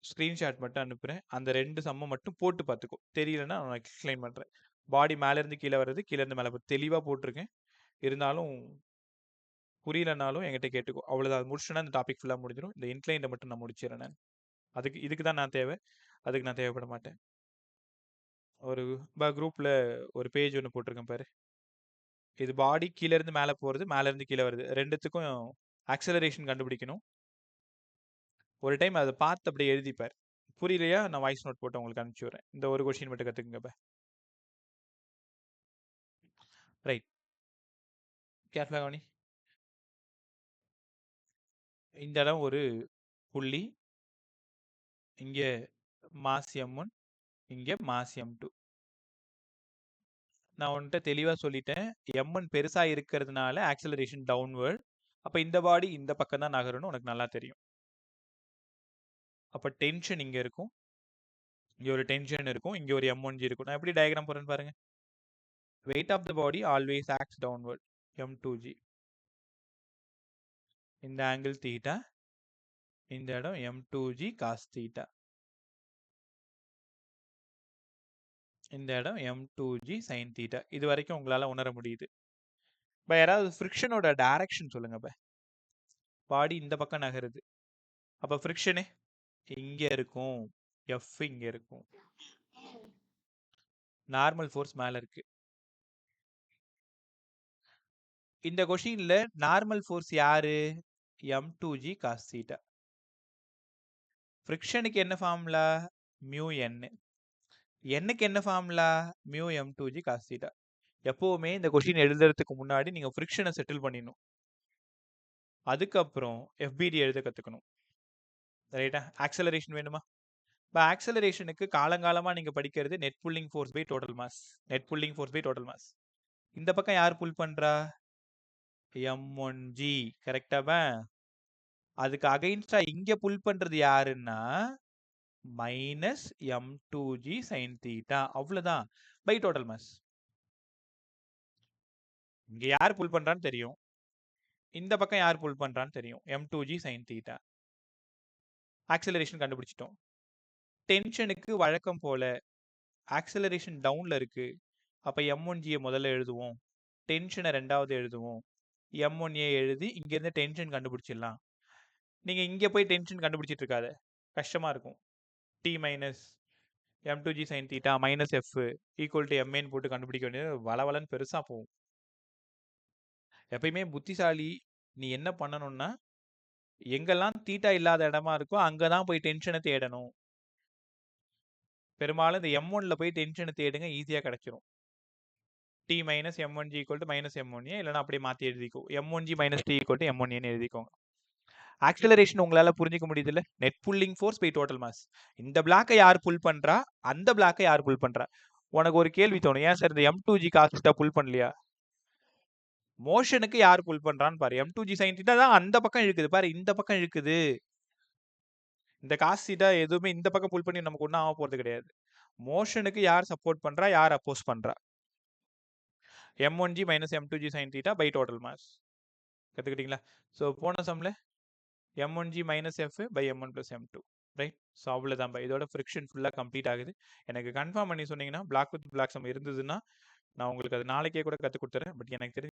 ஸ்க்ரீன்ஷாட் மட்டும் அனுப்புகிறேன். அந்த 2 சம்மை மட்டும் போட்டு பார்த்துக்கோ. தெரியலன்னா நான் எக்ஸ்பிளைன் பண்ணுறேன். பாடி மேலேருந்து கீழே வர்றது, கீழேருந்து மேலே போகிறது தெளிவாக போட்டிருக்கேன். இருந்தாலும் புரியலனாலும் என்கிட்ட கேட்டுக்கோ. அவ்வளோதான். அது முடிச்சுன்னா இந்த டாபிக் ஃபுல்லாக முடிஞ்சிடும். இந்த இன்க்ளைண்டை மட்டும் நான் முடிச்சிடறேன். நான் இதுக்கு தான் நான் தேவை. அதுக்கு நான் தேவைப்பட மாட்டேன். ஒரு குரூப்பில் ஒரு பேஜ் ஒன்று போட்டிருக்கேன் பாரு. இது பாடி கீழேருந்து மேலே போகிறது, மேலேருந்து கீழே வருது. ரெண்டுத்துக்கும் ஆக்சலரேஷன் கண்டுபிடிக்கணும். ஒரு டைம் அதை பார்த்து அப்படியே எழுதிப்பார். புரியலையா நான் வாய்ஸ் நோட் போட்டு உங்களுக்கு அனுப்பிச்சி விட்றேன். இந்த ஒரு கொஸ்டின் மட்டும் கற்றுக்குங்க. ரைட். கேர்ஃபுல்லாக கவனி. இந்த இடம் ஒரு புள்ளி. இங்கே மாஸ் M1, இங்கே மாஸ் M2. நான் உன்கிட்ட தெளிவாக சொல்லிட்டேன். M1 பெருசாக இருக்கிறதுனால ஆக்சலரேஷன் டவுன்வர்ட். அப்போ இந்த பாடி இந்த பக்கம் தான் நகரணும், உனக்கு நல்லா தெரியும். அப்போ டென்ஷன் இங்கே இருக்கும், இங்கே ஒரு டென்ஷன் இருக்கும், இங்கே ஒரு M1G இருக்கும். நான் எப்படி டயக்ராம் போகிறேன்னு பாருங்க. Weight of the body always acts downward. M2G. இந்த ஆங்கிள் தீட்டா. இந்த இடம் M2G காஸ் தீட்டா. இந்த இடம் M2G சைன் தீட்டா. இது வரைக்கும் உங்களால் உணர முடியுது. இப்போ யாராவது ஃப்ரிக்ஷனோட டைரக்ஷன் சொல்லுங்க. இப்போ பாடி இந்த பக்கம் நகருது. அப்போ ஃப்ரிக்ஷனு இங்கே இருக்கும், F இங்கே இருக்கும். நார்மல் ஃபோர்ஸ் மேலே இருக்கு. இந்த கொஷின்ல நார்மல் ஃபோர்ஸ் யாரு? M2G cos theta. ஃப்ரிக்ஷனுக்கு என்ன ஃபார்முலா? Mu n. என்னக்கு என்ன formula? Mu M2G cos theta. எப்பவுமே இந்த கொஷின் எழுதுறதுக்கு முன்னாடி நீங்க ஃப்ரிக்ஷனை செட்டில் பண்ணிடணும். அதுக்கப்புறம் FBD எழுத கத்துக்கணும். ரைட்டா? ஆக்சலரேஷன் வேணுமா? இப்போ ஆக்சலரேஷனுக்கு காலங்காலமா நீங்க படிக்கிறது net pulling force by total mass. Net pulling force by total mass. இந்த பக்கம் யார் புல் பண்றா? M1G. கரெக்டாபா? அதுக்கு அகைன்ஸ்டா இங்க புல் பண்றது யாருன்னா மைனஸ் M2G sin theta. அவ்வளவுதான். By total mass. இங்க யார் புல் பண்றான்னு தெரியும், இந்த பக்கம் யார் புல் பண்றான்னு தெரியும். M2G sin theta. ஆக்சலரேஷன் கண்டுபிடிச்சிட்டோம். டென்ஷனுக்கு வழக்கம் போல ஆக்சலரேஷன் டவுன்ல இருக்கு. அப்ப M1G முதல்ல எழுதுவோம், டென்ஷனை ரெண்டாவது எழுதுவோம். M1A எழுதி இங்க இருந்து டென்ஷன் கண்டுபிடிச்சிடலாம். நீங்க இங்க போய் டென்ஷன் கண்டுபிடிச்சிட்டு இருக்காத, கஷ்டமா இருக்கும். T minus M2G sin theta minus F equal to MN போட்டு கண்டுபிடிக்க வேண்டியது வளவலன்னு பெருசா போகும். எப்பயுமே புத்திசாலி நீ என்ன பண்ணணும்னா, எங்கெல்லாம் தீட்டா இல்லாத இடமா இருக்கோ அங்கதான் போய் டென்ஷனை தேடணும். பெரும்பாலும் இந்த M1ல போய் டென்ஷனை தேடுங்க, ஈஸியா கிடைச்சிரும். T minus M1G equal to minus M1A இல்லைன்னா அப்படியே மாற்றி எழுதிக்கோ. M1G minus T equal to M1Aன்னு எழுதிக்கோங்க. ஆக்சலரேஷன் உங்களால புரிஞ்சுக்க முடியுதுல்ல? Net pulling force by total mass. இந்த பிளாக்கை யார் புல் பண்றா, அந்த பிளாக்கை யார் புல் பண்றா? உனக்கு ஒரு கேள்வி தோணும், ஏன் சார் இந்த M2G காஸ் தீட்டா புல் பண்ணலையா? மோஷனுக்கு யார் புல் பண்றான்னு பாரு. M2G சைன் தீட்டா தான் அந்த பக்கம் இழுக்குது பாரு, இந்த பக்கம் இழுக்குது. இந்த காஸ் தீட்டா எதுவுமே இந்த பக்கம் புல் பண்ணி நமக்கு ஒன்றும் ஆக போறது கிடையாது. மோஷனுக்கு யார் சப்போர்ட் பண்றா, யார் அப்போஸ் பண்றா? M1G minus M2G sine theta by total mass. கத்துக்கிட்டீங்களா? ஸோ போன சம்ல M1G minus F by M1 plus M2, right? So அவ்வளோதான். இதோட ஃப்ரிக்ஷன் ஃபுல்லாக கம்ப்ளீட் ஆகுது. எனக்கு கன்ஃபார்ம் பண்ணி சொன்னீங்கன்னா பிளாக் வித் பிளாக் சம் இருந்ததுன்னா நான் உங்களுக்கு அது நாளைக்கே கூட கற்றுக் கொடுத்துறேன். பட் எனக்கு தெரிஞ்சு